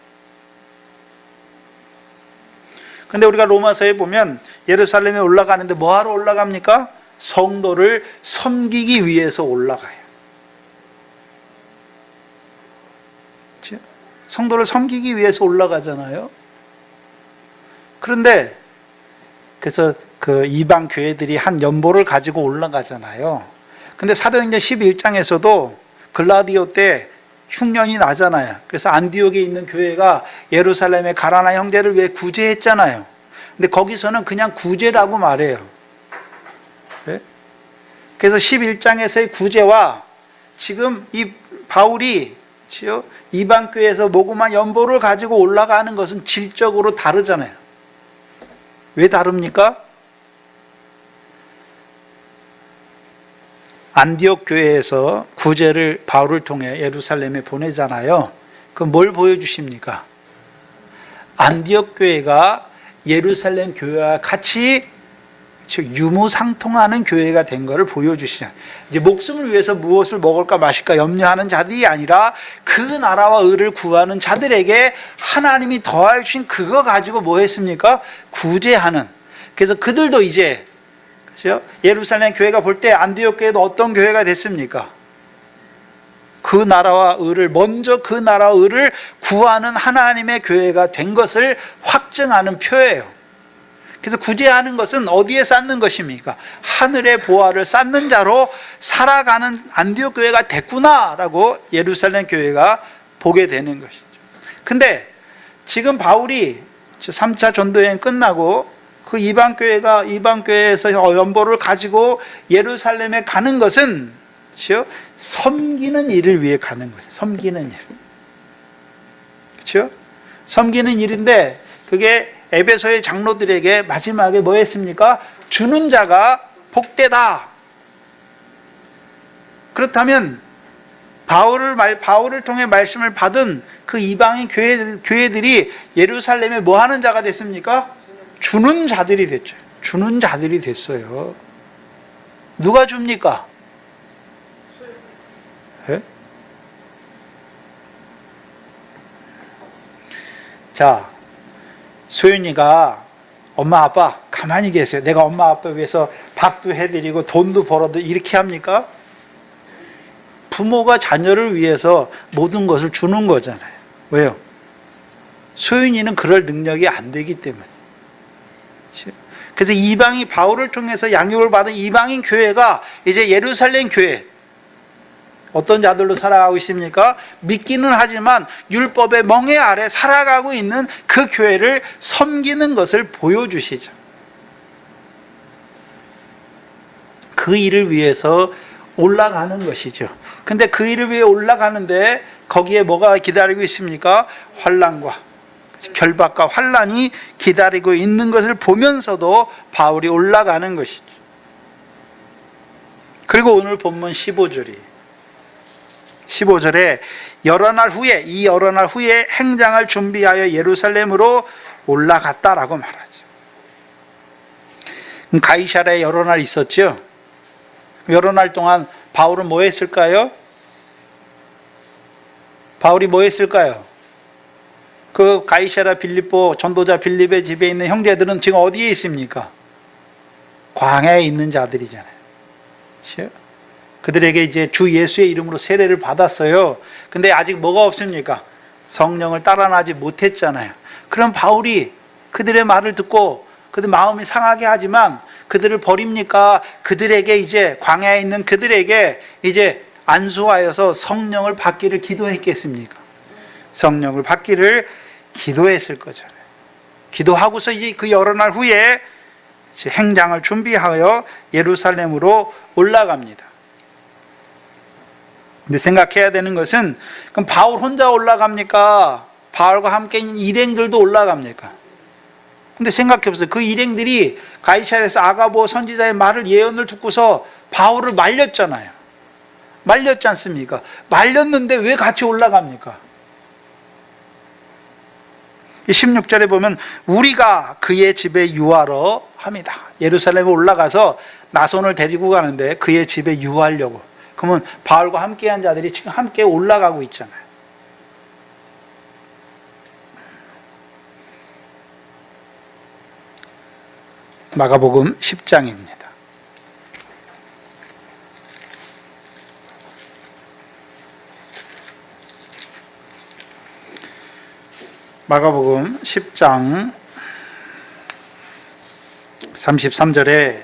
[SPEAKER 1] 근데 우리가 로마서에 보면 예루살렘에 올라가는데 뭐하러 올라갑니까? 성도를 섬기기 위해서 올라가요. 그렇죠? 성도를 섬기기 위해서 올라가잖아요. 그런데 그래서 그 이방 교회들이 한 연보를 가지고 올라가잖아요. 근데 사도행전 11장에서도 글라디오 때 흉년이 나잖아요. 그래서 안디옥에 있는 교회가 예루살렘의 가라나 형제를 왜 구제했잖아요. 근데 거기서는 그냥 구제라고 말해요. 네? 그래서 11장에서의 구제와 지금 이 바울이 이방 교회에서 모금한 연보를 가지고 올라가는 것은 질적으로 다르잖아요. 왜 다릅니까? 안디옥 교회에서 구제를 바울을 통해 예루살렘에 보내잖아요. 그럼 뭘 보여주십니까? 안디옥 교회가 예루살렘 교회와 같이 유무상통하는 교회가 된 것을 보여주시죠. 이제 목숨을 위해서 무엇을 먹을까 마실까 염려하는 자들이 아니라 그 나라와 의를 구하는 자들에게 하나님이 더하여 주신 그거 가지고 뭐 했습니까? 구제하는. 그래서 그들도 이제 그렇죠? 예루살렘 교회가 볼 때 안디옥 교회도 어떤 교회가 됐습니까? 그 나라와 의를 먼저 그 나라와 의를 구하는 하나님의 교회가 된 것을 확증하는 표예요. 그래서 구제하는 것은 어디에 쌓는 것입니까? 하늘의 보화를 쌓는 자로 살아가는 안디옥 교회가 됐구나라고 예루살렘 교회가 보게 되는 것이죠. 근데 지금 바울이 3차 전도여행 끝나고 그 이방 교회에서 연보를 가지고 예루살렘에 가는 것은 섬기는 일을 위해 가는 거죠. 섬기는 일. 그렇죠? 섬기는 일인데 그게 에베소의 장로들에게 마지막에 뭐 했습니까? 주는 자가 복되다. 그렇다면 바울을 통해 말씀을 받은 그 이방인 교회들이 예루살렘에 뭐 하는 자가 됐습니까? 주는 자들이 됐죠. 주는 자들이 됐어요. 누가 줍니까? 네? 자, 소윤이가 엄마 아빠 가만히 계세요. 내가 엄마 아빠 위해서 밥도 해드리고 돈도 벌어도 이렇게 합니까? 부모가 자녀를 위해서 모든 것을 주는 거잖아요. 왜요? 소윤이는 그럴 능력이 안 되기 때문에. 그래서 이방이 바울을 통해서 양육을 받은 이방인 교회가 이제 예루살렘 교회 어떤 자들로 살아가고 있습니까? 믿기는 하지만 율법의 멍에 아래 살아가고 있는 그 교회를 섬기는 것을 보여주시죠. 그 일을 위해서 올라가는 것이죠. 근데 그 일을 위해 올라가는데 거기에 뭐가 기다리고 있습니까? 환난과 결박과 환난이 기다리고 있는 것을 보면서도 바울이 올라가는 것이죠. 그리고 오늘 본문 15절에 여러 날 후에 행장을 준비하여 예루살렘으로 올라갔다라고 말하죠. 가이사랴에 여러 날 있었죠. 여러 날 동안 바울은 뭐 했을까요? 바울이 뭐 했을까요? 그 가이사랴 빌립보 전도자 빌립의 집에 있는 형제들은 지금 어디에 있습니까? 광야에 있는 자들이잖아요. 그들에게 이제 주 예수의 이름으로 세례를 받았어요. 근데 아직 뭐가 없습니까? 성령을 따라나지 못했잖아요. 그럼 바울이 그들의 말을 듣고 그들 마음이 상하게 하지만 그들을 버립니까? 그들에게 이제 광야에 있는 그들에게 이제 안수하여서 성령을 받기를 기도했겠습니까? 성령을 받기를 기도했을 거잖아요. 기도하고서 이제 그 여러 날 후에 행장을 준비하여 예루살렘으로 올라갑니다. 근데 생각해야 되는 것은 그럼 바울 혼자 올라갑니까? 바울과 함께 있는 일행들도 올라갑니까? 근데 생각해보세요. 그 일행들이 가이사랴에서 아가보 선지자의 말을 예언을 듣고서 바울을 말렸잖아요. 말렸지 않습니까? 말렸는데 왜 같이 올라갑니까? 16절에 보면 우리가 그의 집에 유하러 합니다. 예루살렘에 올라가서 나손을 데리고 가는데 그의 집에 유하려고. 그러면 바울과 함께한 자들이 지금 함께 올라가고 있잖아요. 마가복음 10장입니다. 마가복음 10장 33절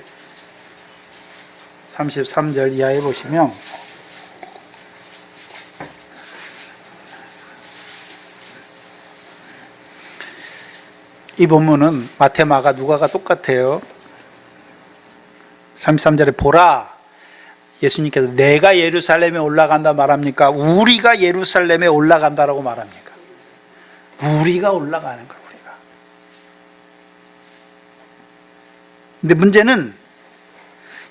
[SPEAKER 1] 이하에 보시면 이 본문은 마태, 마가, 누가가 똑같아요. 33절에 보라, 예수님께서 내가 예루살렘에 올라간다 말합니까? 우리가 예루살렘에 올라간다라고 말합니까? 우리가 올라가는 거예요. 우리가. 근데 문제는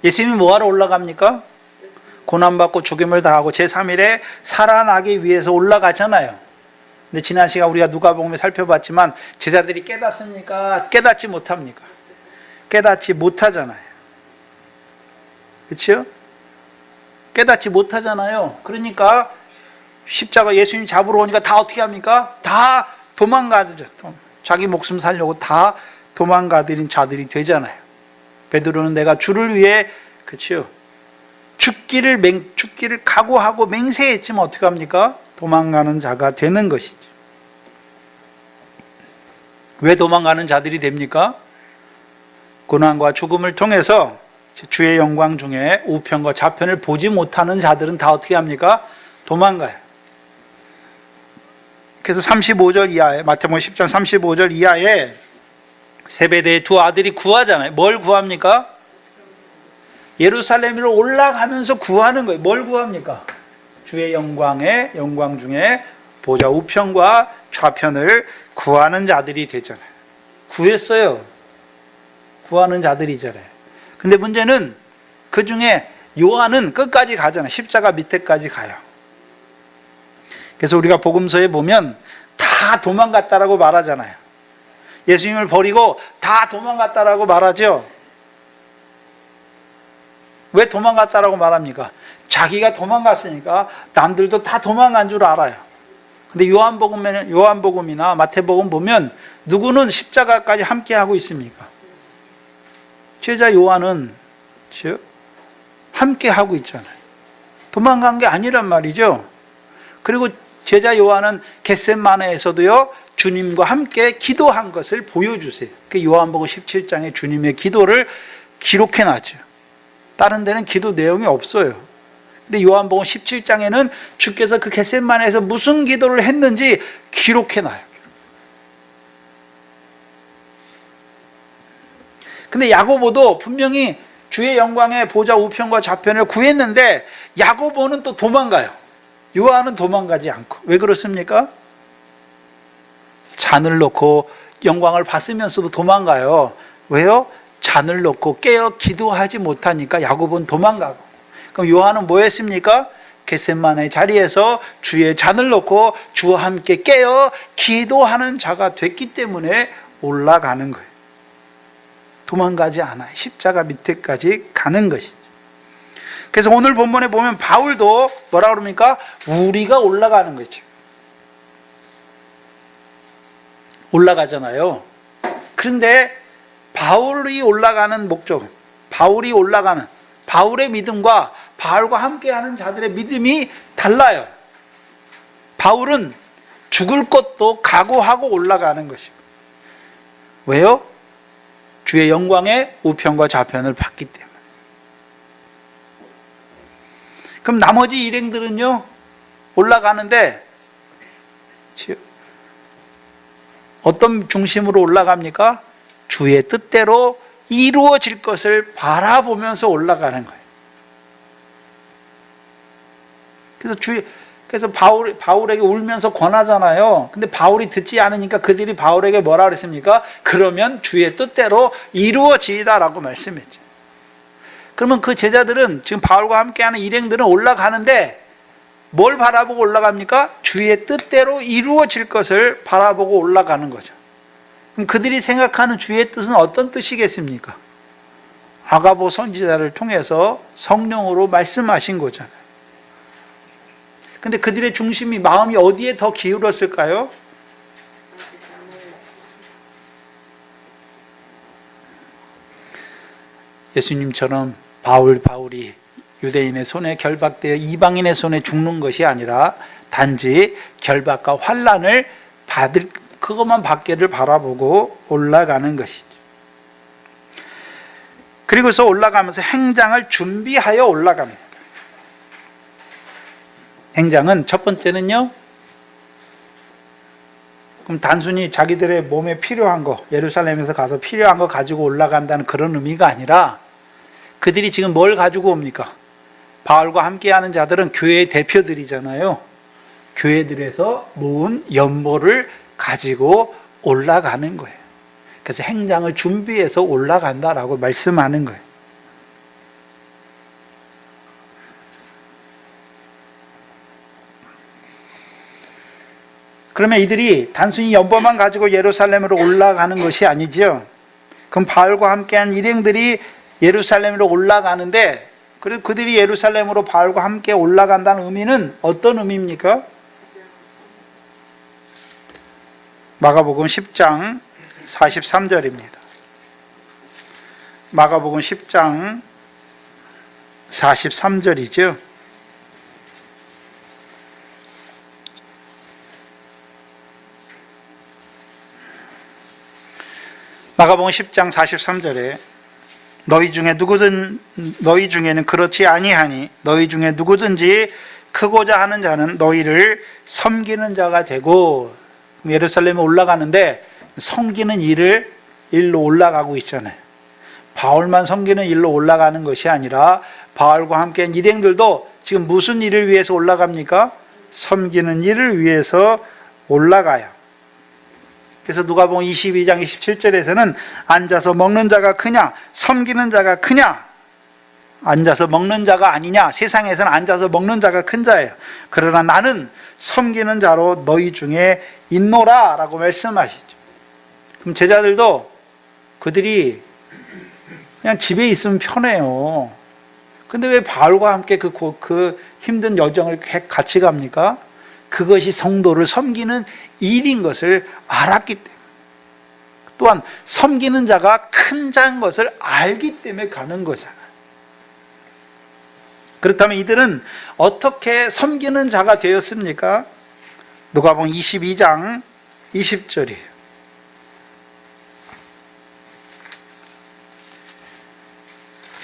[SPEAKER 1] 예수님이 뭐하러 올라갑니까? 고난받고 죽임을 당하고 제3일에 살아나기 위해서 올라가잖아요. 근데 지난 시간 우리가 누가복음에 살펴봤지만 제자들이 깨닫습니까? 깨닫지 못합니까? 깨닫지 못하잖아요. 그렇죠? 깨닫지 못하잖아요. 그러니까 십자가 예수님 잡으러 오니까 다 어떻게 합니까? 다 도망가죠. 자기 목숨 살려고 다 도망가들인 자들이 되잖아요. 베드로는 내가 주를 위해 그렇죠? 죽기를 각오하고 맹세했지만 어떻게 합니까? 도망가는 자가 되는 것이죠. 왜 도망가는 자들이 됩니까? 고난과 죽음을 통해서 주의 영광 중에 우편과 좌편을 보지 못하는 자들은 다 어떻게 합니까? 도망가요. 그래서 35절 이하에, 마태복음 10장 35절 이하에 세베대의 두 아들이 구하잖아요. 뭘 구합니까? 예루살렘으로 올라가면서 구하는 거예요. 뭘 구합니까? 주의 영광 중에 보좌 우편과 좌편을 구하는 자들이 되잖아요. 구했어요. 구하는 자들이잖아요. 근데 문제는 그 중에 요한은 끝까지 가잖아요. 십자가 밑에까지 가요. 그래서 우리가 복음서에 보면 다 도망갔다라고 말하잖아요. 예수님을 버리고 다 도망갔다라고 말하죠. 왜 도망갔다라고 말합니까? 자기가 도망갔으니까 남들도 다 도망간 줄 알아요. 근데 요한복음이나 마태복음 보면 누구는 십자가까지 함께 하고 있습니까? 제자 요한은 함께 하고 있잖아요. 도망간 게 아니란 말이죠. 그리고 제자 요한은 겟세마네에서도요 주님과 함께 기도한 것을 보여주세요. 그 요한복음 17장에 주님의 기도를 기록해 놨죠. 다른 데는 기도 내용이 없어요. 근데 요한복음 17장에는 주께서 그 겟세마네에서 무슨 기도를 했는지 기록해 놔요. 근데 야고보도 분명히 주의 영광의 보좌 우편과 좌편을 구했는데 야고보는 또 도망가요. 요한은 도망가지 않고. 왜 그렇습니까? 잔을 놓고 영광을 봤으면서도 도망가요. 왜요? 잔을 놓고 깨어 기도하지 못하니까 야고보는 도망가고. 그럼 요한은 뭐 했습니까? 겟세마네 자리에서 주의 잔을 놓고 주와 함께 깨어 기도하는 자가 됐기 때문에 올라가는 거예요. 도망가지 않아요. 십자가 밑에까지 가는 것이죠. 그래서 오늘 본문에 보면 바울도 뭐라 그럽니까? 우리가 올라가는 거죠. 올라가잖아요. 그런데 바울이 올라가는 목적, 바울의 믿음과 바울과 함께하는 자들의 믿음이 달라요. 바울은 죽을 것도 각오하고 올라가는 것이고. 왜요? 주의 영광의 우편과 좌편을 봤기 때문에. 그럼 나머지 일행들은요, 올라가는데 어떤 중심으로 올라갑니까? 주의 뜻대로 이루어질 것을 바라보면서 올라가는 거예요. 그래서 바울에게 울면서 권하잖아요. 근데 바울이 듣지 않으니까 그들이 바울에게 뭐라 그랬습니까? 그러면 주의 뜻대로 이루어지이다라고 말씀했죠. 그러면 그 제자들은 지금 바울과 함께하는 일행들은 올라가는데 뭘 바라보고 올라갑니까? 주의 뜻대로 이루어질 것을 바라보고 올라가는 거죠. 그럼 그들이 생각하는 주의 뜻은 어떤 뜻이겠습니까? 아가보 선지자를 통해서 성령으로 말씀하신 거잖아요. 근데 그들의 중심이, 마음이 어디에 더 기울었을까요? 예수님처럼 바울이 유대인의 손에 결박되어 이방인의 손에 죽는 것이 아니라 단지 결박과 환난을 받을 그것만 밖에를 바라보고 올라가는 것이죠. 그리고서 올라가면서 행장을 준비하여 올라갑니다. 행장은 첫 번째는요, 그럼 단순히 자기들의 몸에 필요한 거, 예루살렘에서 가서 필요한 거 가지고 올라간다는 그런 의미가 아니라, 그들이 지금 뭘 가지고 옵니까? 바알과 함께하는 자들은 교회의 대표들이잖아요. 교회들에서 모은 연보를 가지고 올라가는 거예요. 그래서 행장을 준비해서 올라간다라고 말씀하는 거예요. 그러면 이들이 단순히 연보만 가지고 예루살렘으로 올라가는 것이 아니죠. 그럼 바알과 함께한 일행들이 예루살렘으로 올라가는데, 그리고 그들이 예루살렘으로 바알과 함께 올라간다는 의미는 어떤 의미입니까? 마가복음 10장 43절입니다. 마가복음 10장 43절이죠. 마가복음 10장 43절에 너희 중에는 그렇지 아니하니 너희 중에 누구든지 크고자 하는 자는 너희를 섬기는 자가 되고, 예루살렘에 올라가는데 섬기는 일로 올라가고 있잖아요. 바울만 섬기는 일로 올라가는 것이 아니라 바울과 함께한 일행들도 지금 무슨 일을 위해서 올라갑니까? 섬기는 일을 위해서 올라가요. 그래서 누가복음 22장 27절에서는 앉아서 먹는 자가 크냐 섬기는 자가 크냐, 앉아서 먹는 자가 아니냐, 세상에서는 앉아서 먹는 자가 큰 자예요. 그러나 나는 섬기는 자로 너희 중에 있노라 라고 말씀하시죠. 그럼 제자들도 그들이 그냥 집에 있으면 편해요. 근데 왜 바울과 함께 그 힘든 여정을 같이 갑니까? 그것이 성도를 섬기는 일인 것을 알았기 때문에, 또한 섬기는 자가 큰 자인 것을 알기 때문에 가는 거잖아요. 그렇다면 이들은 어떻게 섬기는 자가 되었습니까? 누가복음 22장 20절이에요.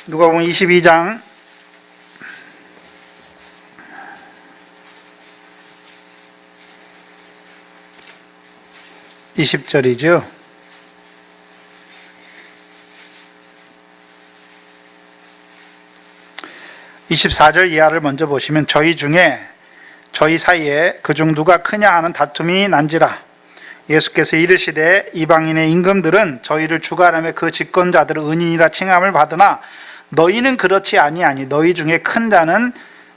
[SPEAKER 1] 누가복음 22장 20절이죠. (24절) 이하를 먼저 보시면 저희 사이에 그중 누가 크냐 하는 다툼이 난지라 예수께서 이르시되 이방인의 임금들은 저희를 주관하며 그 집권자들은 은인이라 칭함을 받으나 너희는 그렇지 아니하니 너희 중에 큰 자는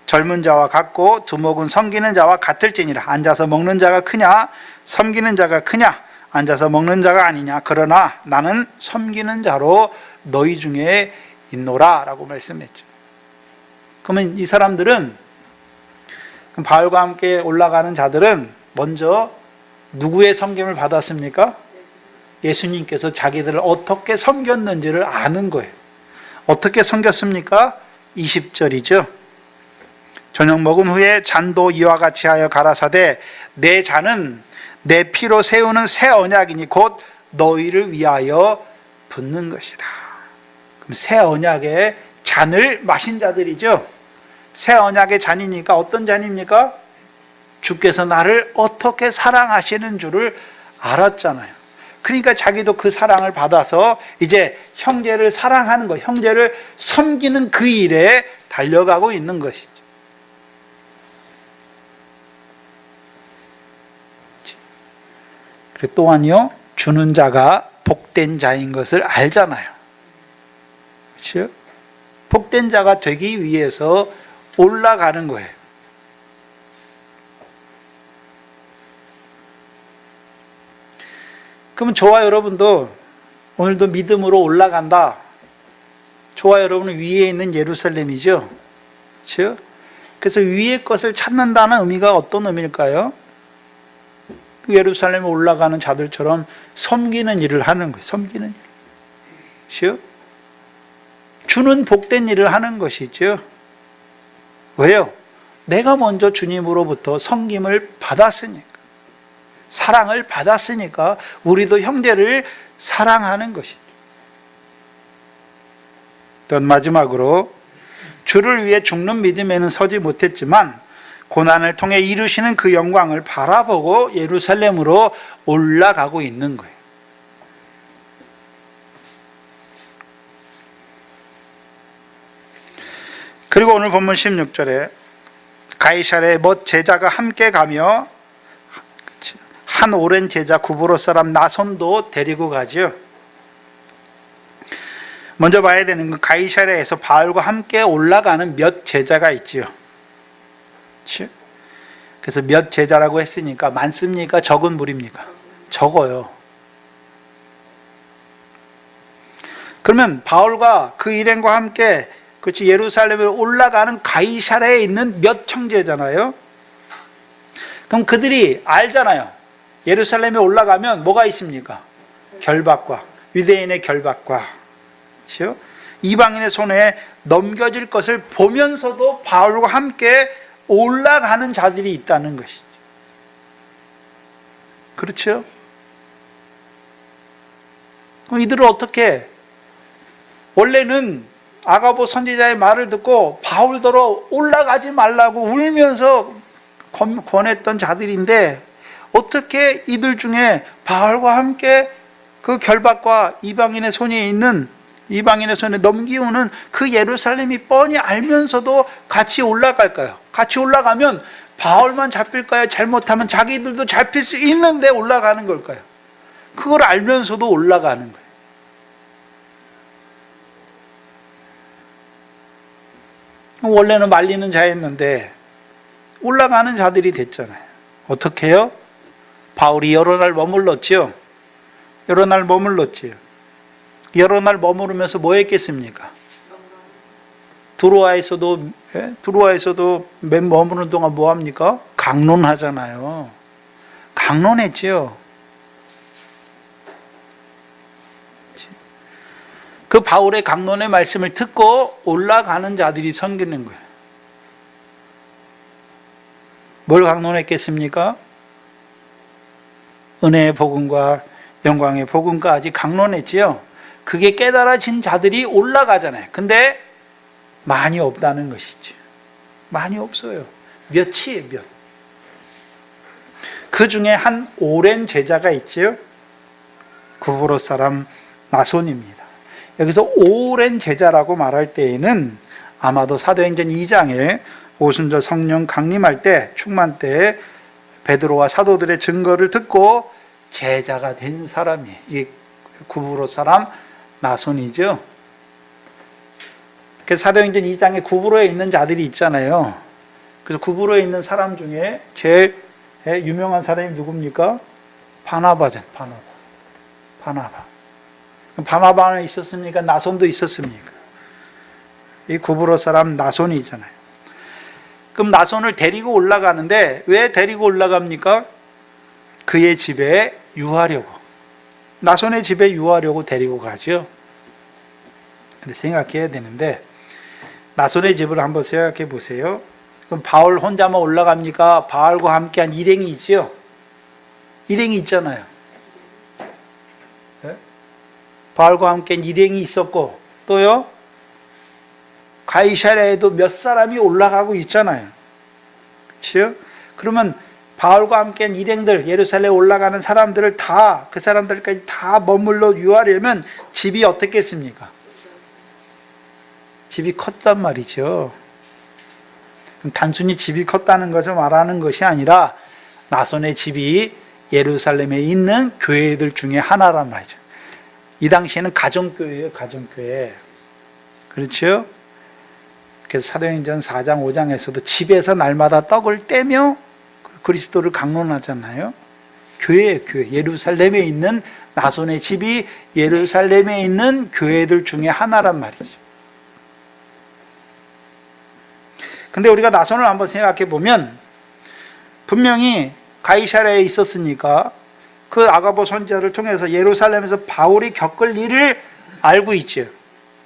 [SPEAKER 1] 젊은 자와 같고 두목은 섬기는 자와 같을지니라. 앉아서 먹는 자가 크냐 섬기는 자가 크냐, 앉아서 먹는 자가 아니냐. 그러나 나는 섬기는 자로 너희 중에 있노라 라고 말씀했죠. 그러면 이 사람들은, 바울과 함께 올라가는 자들은 먼저 누구의 섬김을 받았습니까? 예수님께서 자기들을 어떻게 섬겼는지를 아는 거예요. 어떻게 섬겼습니까? 20절이죠. 저녁 먹은 후에 잔도 이와 같이 하여 가라사대 내 잔은 내 피로 세우는 새 언약이니 곧 너희를 위하여 붓는 것이다. 그럼 새 언약의 잔을 마신 자들이죠. 새 언약의 잔이니까 어떤 잔입니까? 주께서 나를 어떻게 사랑하시는 줄을 알았잖아요. 그러니까 자기도 그 사랑을 받아서 이제 형제를 사랑하는 것, 형제를 섬기는 그 일에 달려가고 있는 것이죠. 그리고 또한요, 주는 자가 복된 자인 것을 알잖아요. 그렇죠? 복된 자가 되기 위해서 올라가는 거예요. 그러면 저와 여러분도 오늘도 믿음으로 올라간다. 저와 여러분은 위에 있는 예루살렘이죠. 그렇죠? 그래서 위의 것을 찾는다는 의미가 어떤 의미일까요? 예루살렘에 올라가는 자들처럼 섬기는 일을 하는 거예요. 섬기는 일. 그렇죠? 주는 복된 일을 하는 것이죠. 왜요? 내가 먼저 주님으로부터 섬김을 받았으니까. 사랑을 받았으니까 우리도 형제를 사랑하는 것이죠. 또 마지막으로 주를 위해 죽는 믿음에는 서지 못했지만 고난을 통해 이루시는 그 영광을 바라보고 예루살렘으로 올라가고 있는 거예요. 그리고 오늘 본문 16절에 가이사랴에 뭇 제자가 함께 가며 한 오랜 제자 구브로 사람 나손도 데리고 가죠. 먼저 봐야 되는 건 가이사랴에서 바울과 함께 올라가는 몇 제자가 있지요. 그래서 몇 제자라고 했으니까 많습니까? 적은 무리입니까? 적어요. 그러면 바울과 그 일행과 함께 그렇지 예루살렘에 올라가는 가이사랴에 있는 몇 형제잖아요. 그럼 그들이 알잖아요. 예루살렘에 올라가면 뭐가 있습니까? 결박과 유대인의 결박과 그렇죠? 이방인의 손에 넘겨질 것을 보면서도 바울과 함께 올라가는 자들이 있다는 것이죠. 그렇죠? 그럼 이들은 어떻게? 원래는 아가보 선지자의 말을 듣고 바울더러 올라가지 말라고 울면서 권했던 자들인데 어떻게 이들 중에 바울과 함께 그 결박과 이방인의 손에 넘기우는 그 예루살렘이 뻔히 알면서도 같이 올라갈까요? 같이 올라가면 바울만 잡힐까요? 잘못하면 자기들도 잡힐 수 있는데 올라가는 걸까요? 그걸 알면서도 올라가는 거예요. 원래는 말리는 자였는데 올라가는 자들이 됐잖아요. 어떻게 해요? 바울이 여러 날 머물렀죠. 여러 날 머무르면서 뭐 했겠습니까? 두로아에서도 머무르는 동안 뭐 합니까? 강론하잖아요. 강론했죠. 그 바울의 강론의 말씀을 듣고 올라가는 자들이 섬기는 거예요. 뭘 강론했겠습니까? 은혜의 복음과 영광의 복음까지 강론했지요. 그게 깨달아진 자들이 올라가잖아요. 근데 많이 없다는 것이죠. 많이 없어요. 몇. 그 중에 한 오랜 제자가 있지요. 구브로 사람 나손입니다. 여기서 오랜 제자라고 말할 때에는 아마도 사도행전 2장에 오순절 성령 강림할 때 충만 때 베드로와 사도들의 증거를 듣고 제자가 된 사람이 이 구브로 사람 나손이죠. 그래서 사도행전 2장에 구브로에 있는 자들이 있잖아요. 그래서 구브로에 있는 사람 중에 제일 유명한 사람이 누굽니까? 바나바잖아요. 바나바는 있었습니까? 나손도 있었습니까? 이 구브로 사람 나손이잖아요. 그럼 나손을 데리고 올라가는데 왜 데리고 올라갑니까? 그의 집에 유하려고. 나손의 집에 유하려고 데리고 가죠. 근데 생각해야 되는데 나손의 집을 한번 생각해 보세요. 그럼 바울 혼자만 올라갑니까? 바울과 함께한 일행이 있죠. 일행이 있잖아요. 네? 바울과 함께한 일행이 있었고 또요. 가이사랴에도 몇 사람이 올라가고 있잖아요. 그렇죠? 그러면 바울과 함께한 일행들, 예루살렘에 올라가는 사람들을 다, 그 사람들까지 다 머물러 유하려면 집이 어떻겠습니까? 집이 컸단 말이죠. 그럼 단순히 집이 컸다는 것을 말하는 것이 아니라 나손의 집이 예루살렘에 있는 교회들 중에 하나란 말이죠. 이 당시에는 가정교회예요, 가정교회. 그렇죠? 그래서 사도행전 4장, 5장에서도 집에서 날마다 떡을 떼며 그리스도를 강론하잖아요. 교회예요, 교회. 예루살렘에 있는 나손의 집이 예루살렘에 있는 교회들 중에 하나란 말이죠. 근데 우리가 나손을 한번 생각해 보면 분명히 가이사랴에 있었으니까 그 아가보 선지자를 통해서 예루살렘에서 바울이 겪을 일을 알고 있죠.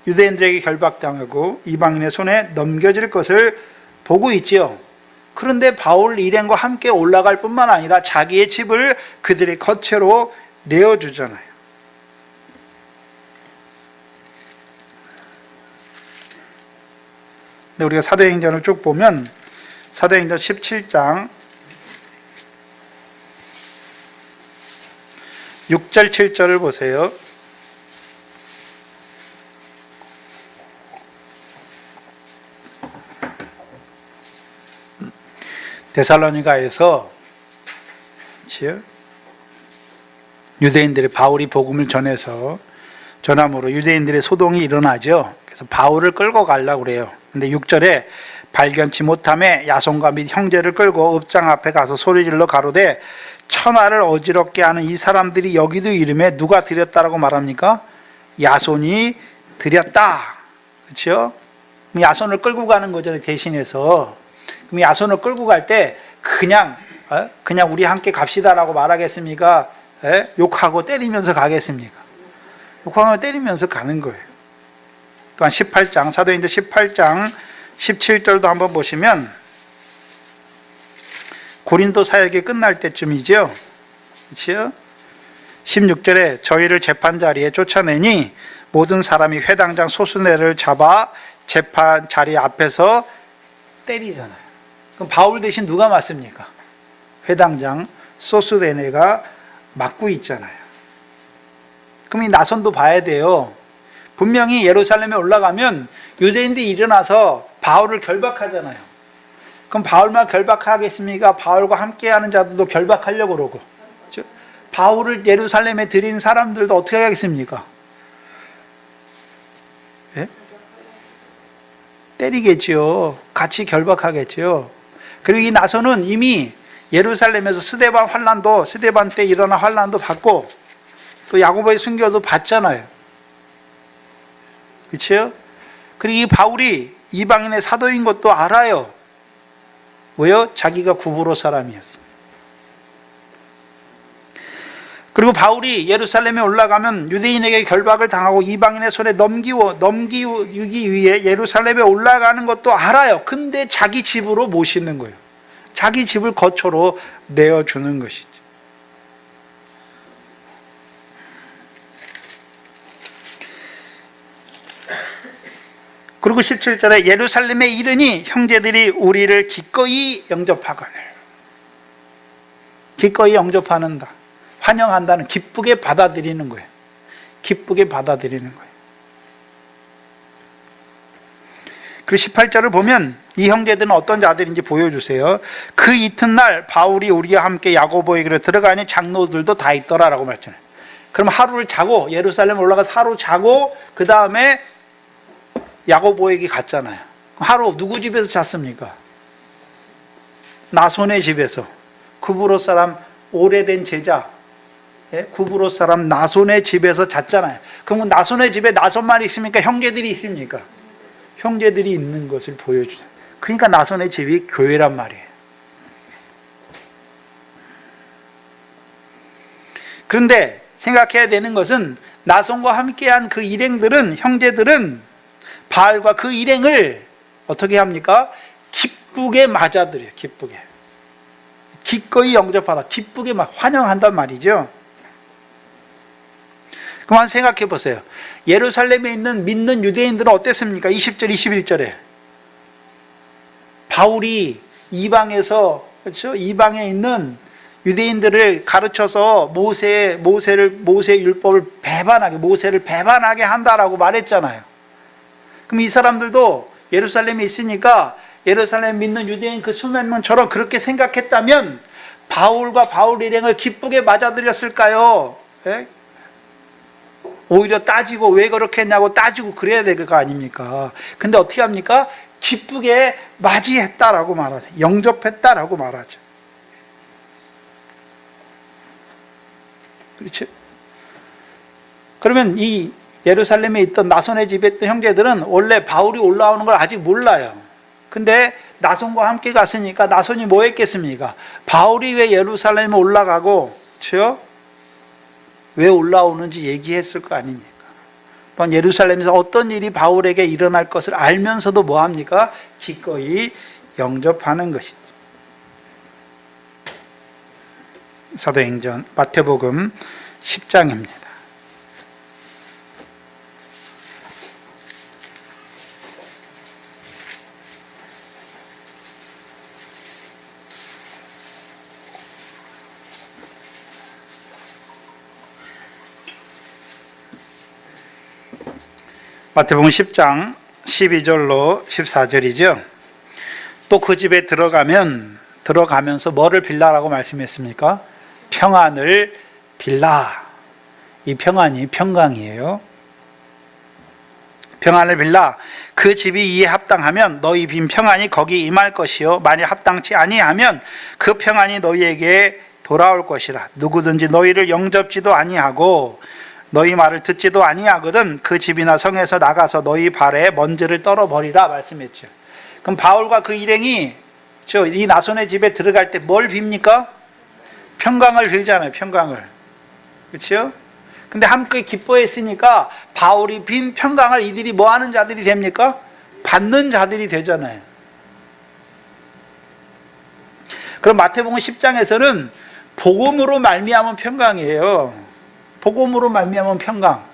[SPEAKER 1] 유대인들에게 결박당하고 이방인의 손에 넘겨질 것을 보고 있죠. 그런데 바울 일행과 함께 올라갈 뿐만 아니라 자기의 집을 그들의 거처로 내어주잖아요. 근데 우리가 사도행전을 쭉 보면 사도행전 17장 6절 7절을 보세요. 데살로니가에서 유대인들이 바울이 복음을 전함으로 유대인들의 소동이 일어나죠. 그래서 바울을 끌고 가려고 그래요. 근데 6절에 발견치 못함에 야손과 및 형제를 끌고 읍장 앞에 가서 소리질러 가로되 천하를 어지럽게 하는 이 사람들이 여기도 이름에 누가 드렸다라고 말합니까? 야손이 드렸다. 그렇죠? 야손을 끌고 가는 거잖아요. 대신해서. 그럼 야손을 끌고 갈 때 그냥 우리 함께 갑시다라고 말하겠습니까? 욕하고 때리면서 가겠습니까? 욕하고 때리면서 가는 거예요. 또한 18장 사도행전 18장 17절도 한번 보시면 고린도 사역이 끝날 때쯤이죠. 그렇죠? 16절에 저희를 재판 자리에 쫓아내니 모든 사람이 회당장 소수네를 잡아 재판 자리 앞에서 때리잖아요. 그럼 바울 대신 누가 맞습니까? 회당장 소수네가 맞고 있잖아요. 그럼 이 나손도 봐야 돼요. 분명히 예루살렘에 올라가면 유대인들이 일어나서 바울을 결박하잖아요. 그럼 바울만 결박하겠습니까? 바울과 함께하는 자들도 결박하려고 그러고, 그렇죠? 바울을 예루살렘에 들인 사람들도 어떻게 하겠습니까? 예? 때리겠지요. 같이 결박하겠지요. 그리고 이 나손은 이미 예루살렘에서 스데반 때 일어난 환란도 받고 또 야고보의 순교도 받잖아요. 그렇죠? 그리고 이 바울이 이방인의 사도인 것도 알아요. 왜요? 자기가 구브로 사람이었어요. 그리고 바울이 예루살렘에 올라가면 유대인에게 결박을 당하고 이방인의 손에 넘기기 위해 예루살렘에 올라가는 것도 알아요. 근데 자기 집으로 모시는 거예요. 자기 집을 거처로 내어주는 것이죠. 그리고 17절에 예루살렘에 이르니 형제들이 우리를 기꺼이 영접하거늘. 기꺼이 영접하는다. 환영한다는, 기쁘게 받아들이는 거예요. 기쁘게 받아들이는 거예요. 그리고 18절을 보면 이 형제들은 어떤 자들인지 보여주세요. 그 이튿날 바울이 우리와 함께 야고보에게로 들어가니 장로들도 다 있더라라고 말했잖아요. 그럼 하루를 자고 예루살렘 올라가서 하루 자고 그 다음에 야고보에게 갔잖아요. 하루 누구 집에서 잤습니까? 나손의 집에서. 구브로 사람 오래된 제자, 구브로 사람 나손의 집에서 잤잖아요. 그러면 나손의 집에 나손만 있습니까? 형제들이 있습니까? 형제들이 있는 것을 보여주죠. 그러니까 나손의 집이 교회란 말이에요. 그런데 생각해야 되는 것은 나손과 함께한 그 일행들은, 형제들은 바알과 그 일행을 어떻게 합니까? 기쁘게 맞아들여요. 기쁘게. 기꺼이 영접하다. 기쁘게 환영한단 말이죠. 그만 생각해 보세요. 예루살렘에 있는 믿는 유대인들은 어땠습니까? 20절, 21절에. 바울이 이방에서, 그렇죠? 이방에 있는 유대인들을 가르쳐서 모세의 율법을 모세를 배반하게 한다라고 말했잖아요. 그럼 이 사람들도 예루살렘에 있으니까 예루살렘 믿는 유대인 그 수만 명처럼 그렇게 생각했다면 바울과 바울 일행을 기쁘게 맞아들였을까요? 예? 오히려 따지고 왜 그렇게 했냐고 따지고 그래야 될 거 아닙니까? 근데 어떻게 합니까? 기쁘게 맞이했다라고 말하죠. 영접했다라고 말하죠. 그렇죠? 그러면 이 예루살렘에 있던 나손의 집에 있던 형제들은 원래 바울이 올라오는 걸 아직 몰라요. 근데 나손과 함께 갔으니까 나손이 뭐 했겠습니까? 바울이 왜 예루살렘에 올라가고, 그렇죠? 왜 올라오는지 얘기했을 거 아닙니까? 또한 예루살렘에서 어떤 일이 바울에게 일어날 것을 알면서도 뭐 합니까? 기꺼이 영접하는 것이죠. 사도행전 마태복음 10장입니다. 마태복음 10장 12절로 14절이죠. 또 그 집에 들어가면서 뭐를 빌라라고 말씀했습니까? 평안을 빌라. 이 평안이 평강이에요. 평안을 빌라. 그 집이 이에 합당하면 너희 빈 평안이 거기 임할 것이요 만일 합당치 아니하면 그 평안이 너희에게 돌아올 것이라. 누구든지 너희를 영접지도 아니하고 너희 말을 듣지도 아니하거든 그 집이나 성에서 나가서 너희 발에 먼지를 떨어버리라 말씀했죠. 그럼 바울과 그 일행이 이 나손의 집에 들어갈 때 뭘 빕니까? 평강을 빌잖아요. 평강을. 그렇죠? 근데 함께 기뻐했으니까 바울이 빈 평강을 이들이 뭐 하는 자들이 됩니까? 받는 자들이 되잖아요. 그럼 마태복음 10장에서는 복음으로 말미암은 평강이에요. 복음으로 말미암은 평강.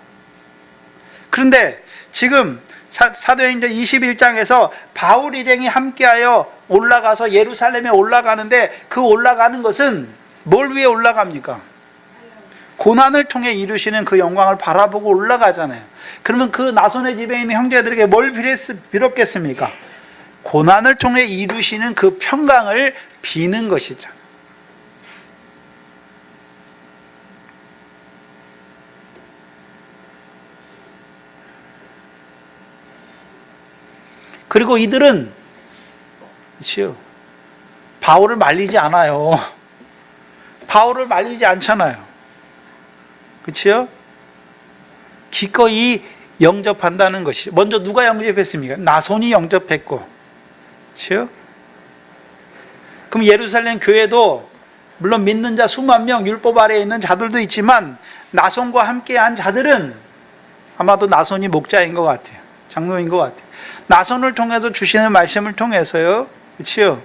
[SPEAKER 1] 그런데 지금 사도행전 21장에서 바울 일행이 함께하여 올라가서 예루살렘에 올라가는데 그 올라가는 것은 뭘 위해 올라갑니까? 고난을 통해 이루시는 그 영광을 바라보고 올라가잖아요. 그러면 그 나손의 집에 있는 형제들에게 뭘 빌었겠습니까? 고난을 통해 이루시는 그 평강을 비는 것이죠. 그리고 이들은 그렇죠? 바울을 말리지 않아요. 바울을 말리지 않잖아요. 그렇죠? 기꺼이 영접한다는 것이. 먼저 누가 영접했습니까? 나손이 영접했고. 그렇죠? 그럼 예루살렘 교회도 물론 믿는 자 수만 명, 율법 아래에 있는 자들도 있지만 나손과 함께한 자들은 아마도 나손이 목자인 것 같아요. 장로인 것 같아요. 나손을 통해서 주시는 말씀을 통해서요. 그렇죠?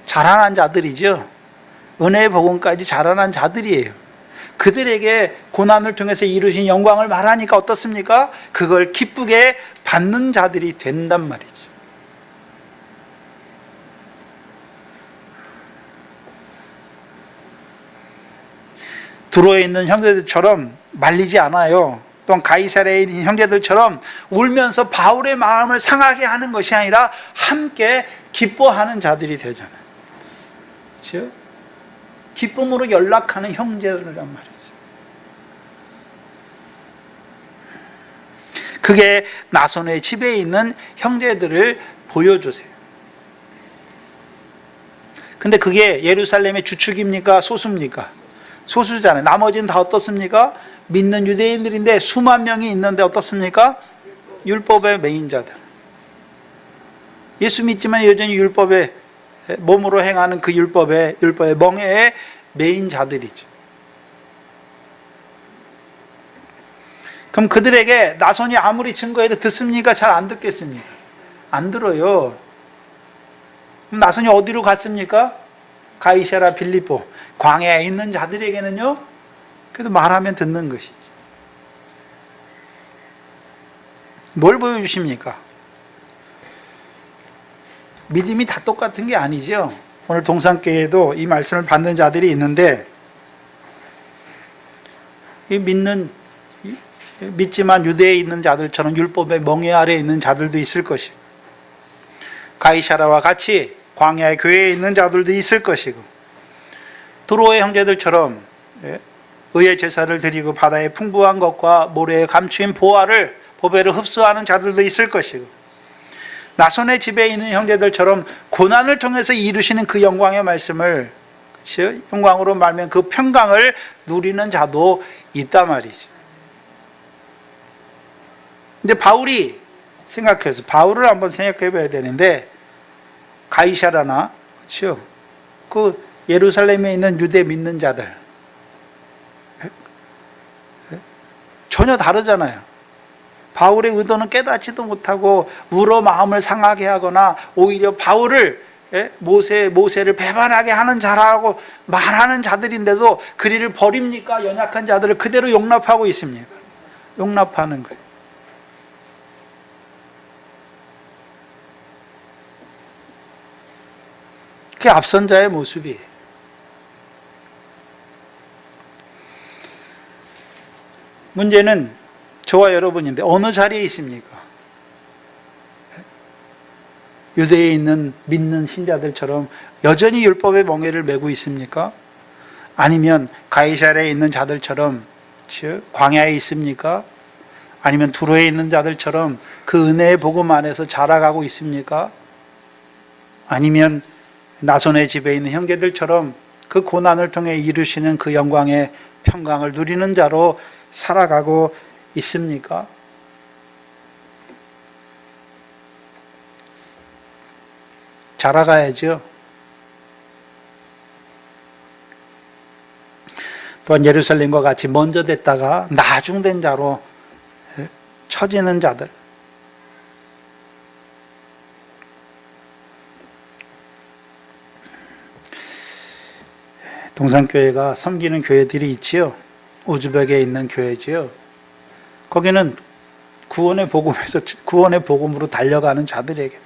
[SPEAKER 1] 자라난 자들이죠. 은혜의 복음까지 자라난 자들이에요. 그들에게 고난을 통해서 이루신 영광을 말하니까 어떻습니까? 그걸 기쁘게 받는 자들이 된단 말이죠. 두로에 있는 형제들처럼 말리지 않아요. 또한 가이사랴에 있는 형제들처럼 울면서 바울의 마음을 상하게 하는 것이 아니라 함께 기뻐하는 자들이 되잖아요. 그렇죠? 기쁨으로 연락하는 형제들이란 말이죠. 그게 나손의 집에 있는 형제들을 보여주세요. 근데 그게 예루살렘의 주축입니까? 소수입니까? 소수잖아요. 나머지는 다 어떻습니까? 믿는 유대인들인데 수만 명이 있는데 어떻습니까? 율법의 맹인자들. 예수 믿지만 여전히 율법의 몸으로 행하는 그 율법의 멍에의 맹인자들이죠. 그럼 그들에게 나손이 아무리 증거해도 듣습니까? 잘 안 듣겠습니까? 안 들어요. 그럼 나손이 어디로 갔습니까? 가이사랴 빌립보. 광야에 있는 자들에게는요. 그래도 말하면 듣는 것이죠. 뭘 보여주십니까? 믿음이 다 똑같은 게 아니죠. 오늘 동산교회에도 이 말씀을 받는 자들이 있는데 믿지만 유대에 있는 자들처럼 율법의 멍에 아래에 있는 자들도 있을 것이고 가이사랴와 같이 광야의 교회에 있는 자들도 있을 것이고 두로의 형제들처럼 의의 제사를 드리고 바다의 풍부한 것과 모래에 감추인 보배를 흡수하는 자들도 있을 것이고 나손의 집에 있는 형제들처럼 고난을 통해서 이루시는 그 영광의 말씀을 그렇죠? 영광으로 말면 그 평강을 누리는 자도 있단 말이죠. 근데 바울을 한번 생각해 봐야 되는데 가이사랴나 그렇죠? 그 예루살렘에 있는 유대 믿는 자들 전혀 다르잖아요. 바울의 의도는 깨닫지도 못하고 울어 마음을 상하게 하거나 오히려 바울을 모세를 배반하게 하는 자라고 말하는 자들인데도 그리를 버립니까? 연약한 자들을 그대로 용납하고 있습니다. 용납하는 거예요. 그게 앞선 자의 모습이에요. 문제는 저와 여러분인데 어느 자리에 있습니까? 유대에 있는 믿는 신자들처럼 여전히 율법의 멍에를 메고 있습니까? 아니면 가이사랴에 있는 자들처럼 광야에 있습니까? 아니면 두로에 있는 자들처럼 그 은혜의 복음 안에서 자라가고 있습니까? 아니면 나손의 집에 있는 형제들처럼 그 고난을 통해 이루시는 그 영광의 평강을 누리는 자로 살아가고 있습니까? 자라가야죠. 또한 예루살렘과 같이 먼저 됐다가 나중된 자로 처지는 자들, 동산교회가 섬기는 교회들이 있지요. 우즈벡에 있는 교회지요. 거기는 구원의 복음으로 달려가는 자들에게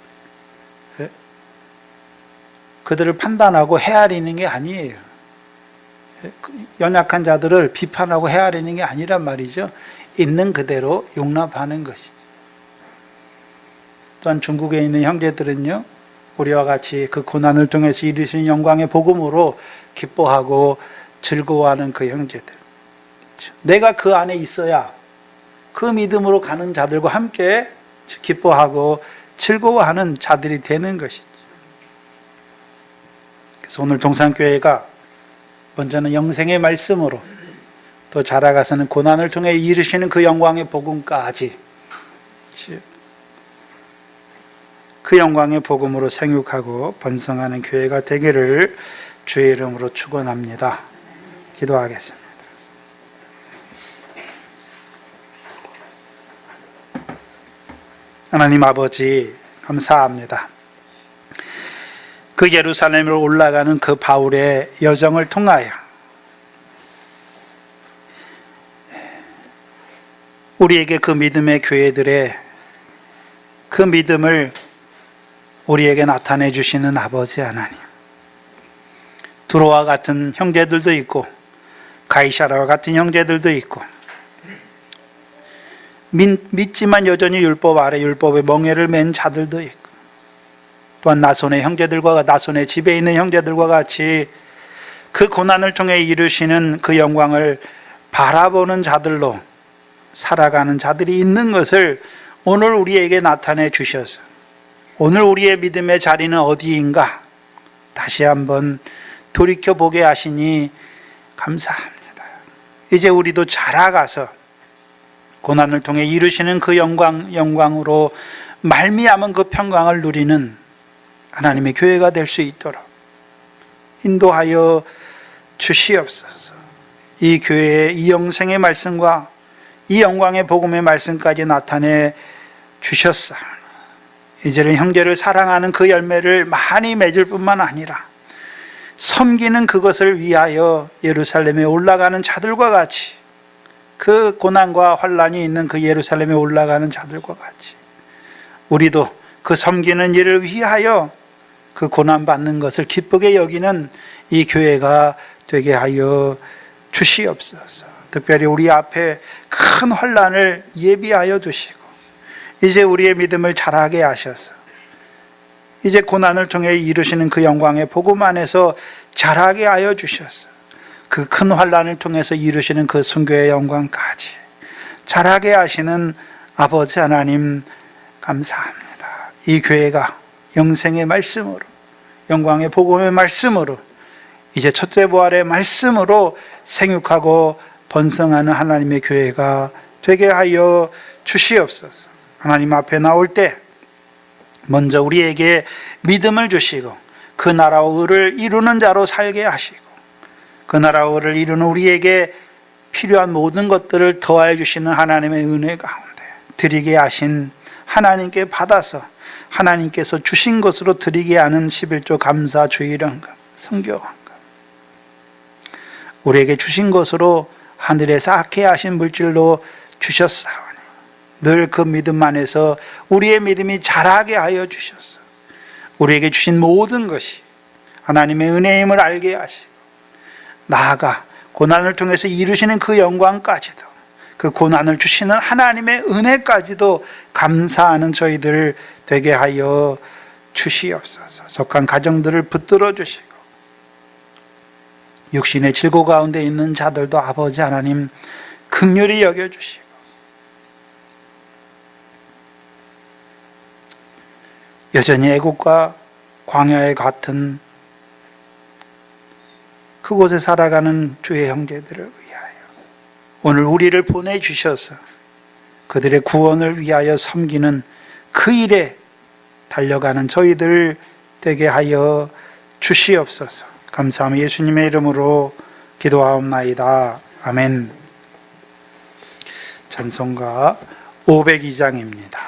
[SPEAKER 1] 그들을 판단하고 헤아리는 게 아니에요. 연약한 자들을 비판하고 헤아리는 게 아니란 말이죠. 있는 그대로 용납하는 것이죠. 또한 중국에 있는 형제들은요, 우리와 같이 그 고난을 통해서 이루시는 영광의 복음으로 기뻐하고 즐거워하는 그 형제들, 내가 그 안에 있어야 그 믿음으로 가는 자들과 함께 기뻐하고 즐거워하는 자들이 되는 것이죠. 그래서 오늘 동산교회가 먼저는 영생의 말씀으로, 또 자라가서는 고난을 통해 이루시는 그 영광의 복음까지 그 영광의 복음으로 생육하고 번성하는 교회가 되기를 주의 이름으로 축원합니다. 기도하겠습니다. 하나님 아버지, 감사합니다. 그 예루살렘으로 올라가는 그 바울의 여정을 통하여 우리에게 그 믿음의 교회들의 그 믿음을 우리에게 나타내 주시는 아버지 하나님, 두로와 같은 형제들도 있고 가이사랴와 같은 형제들도 있고 믿지만 여전히 율법 아래 율법의 멍에를 맨 자들도 있고, 또한 나손의 형제들과 나손의 집에 있는 형제들과 같이 그 고난을 통해 이루시는 그 영광을 바라보는 자들로 살아가는 자들이 있는 것을 오늘 우리에게 나타내 주셔서 오늘 우리의 믿음의 자리는 어디인가 다시 한번 돌이켜보게 하시니 감사합니다. 이제 우리도 자라가서 고난을 통해 이루시는 그 영광으로 말미암은 그 평강을 누리는 하나님의 교회가 될 수 있도록 인도하여 주시옵소서. 이 교회의 이 영생의 말씀과 이 영광의 복음의 말씀까지 나타내 주셨사. 이제는 형제를 사랑하는 그 열매를 많이 맺을 뿐만 아니라 섬기는 그것을 위하여 예루살렘에 올라가는 자들과 같이, 그 고난과 환난이 있는 그 예루살렘에 올라가는 자들과 같이 우리도 그 섬기는 일을 위하여 그 고난받는 것을 기쁘게 여기는 이 교회가 되게 하여 주시옵소서. 특별히 우리 앞에 큰 환난을 예비하여 두시고 이제 우리의 믿음을 자라게 하셔서 이제 고난을 통해 이루시는 그 영광의 복음 안에서 자라게 하여 주셔서 그 큰 환난을 통해서 이루시는 그 순교의 영광까지 자라게 하시는 아버지 하나님 감사합니다. 이 교회가 영생의 말씀으로, 영광의 복음의 말씀으로, 이제 첫째 부활의 말씀으로 생육하고 번성하는 하나님의 교회가 되게 하여 주시옵소서. 하나님 앞에 나올 때 먼저 우리에게 믿음을 주시고 그 나라와 의를 이루는 자로 살게 하시고 그 나라와 의를 이루는 우리에게 필요한 모든 것들을 더하여 주시는 하나님의 은혜 가운데 드리게 하신 하나님께 받아서 하나님께서 주신 것으로 드리게 하는 11조 감사 주일은 성교한가. 우리에게 주신 것으로 하늘에서 악해 하신 물질로 주셨사오니 늘 그 믿음 안에서 우리의 믿음이 자라게 하여 주셨어. 우리에게 주신 모든 것이 하나님의 은혜임을 알게 하시고 나아가 고난을 통해서 이루시는 그 영광까지도, 그 고난을 주시는 하나님의 은혜까지도 감사하는 저희들 되게 하여 주시옵소서. 속한 가정들을 붙들어 주시고 육신의 질고 가운데 있는 자들도 아버지 하나님 긍휼히 여겨주시고 여전히 애국과 광야에 같은 그곳에 살아가는 주의 형제들을 위하여 오늘 우리를 보내주셔서 그들의 구원을 위하여 섬기는 그 일에 달려가는 저희들 되게 하여 주시옵소서. 감사하며 예수님의 이름으로 기도하옵나이다. 아멘. 찬송가 502장입니다.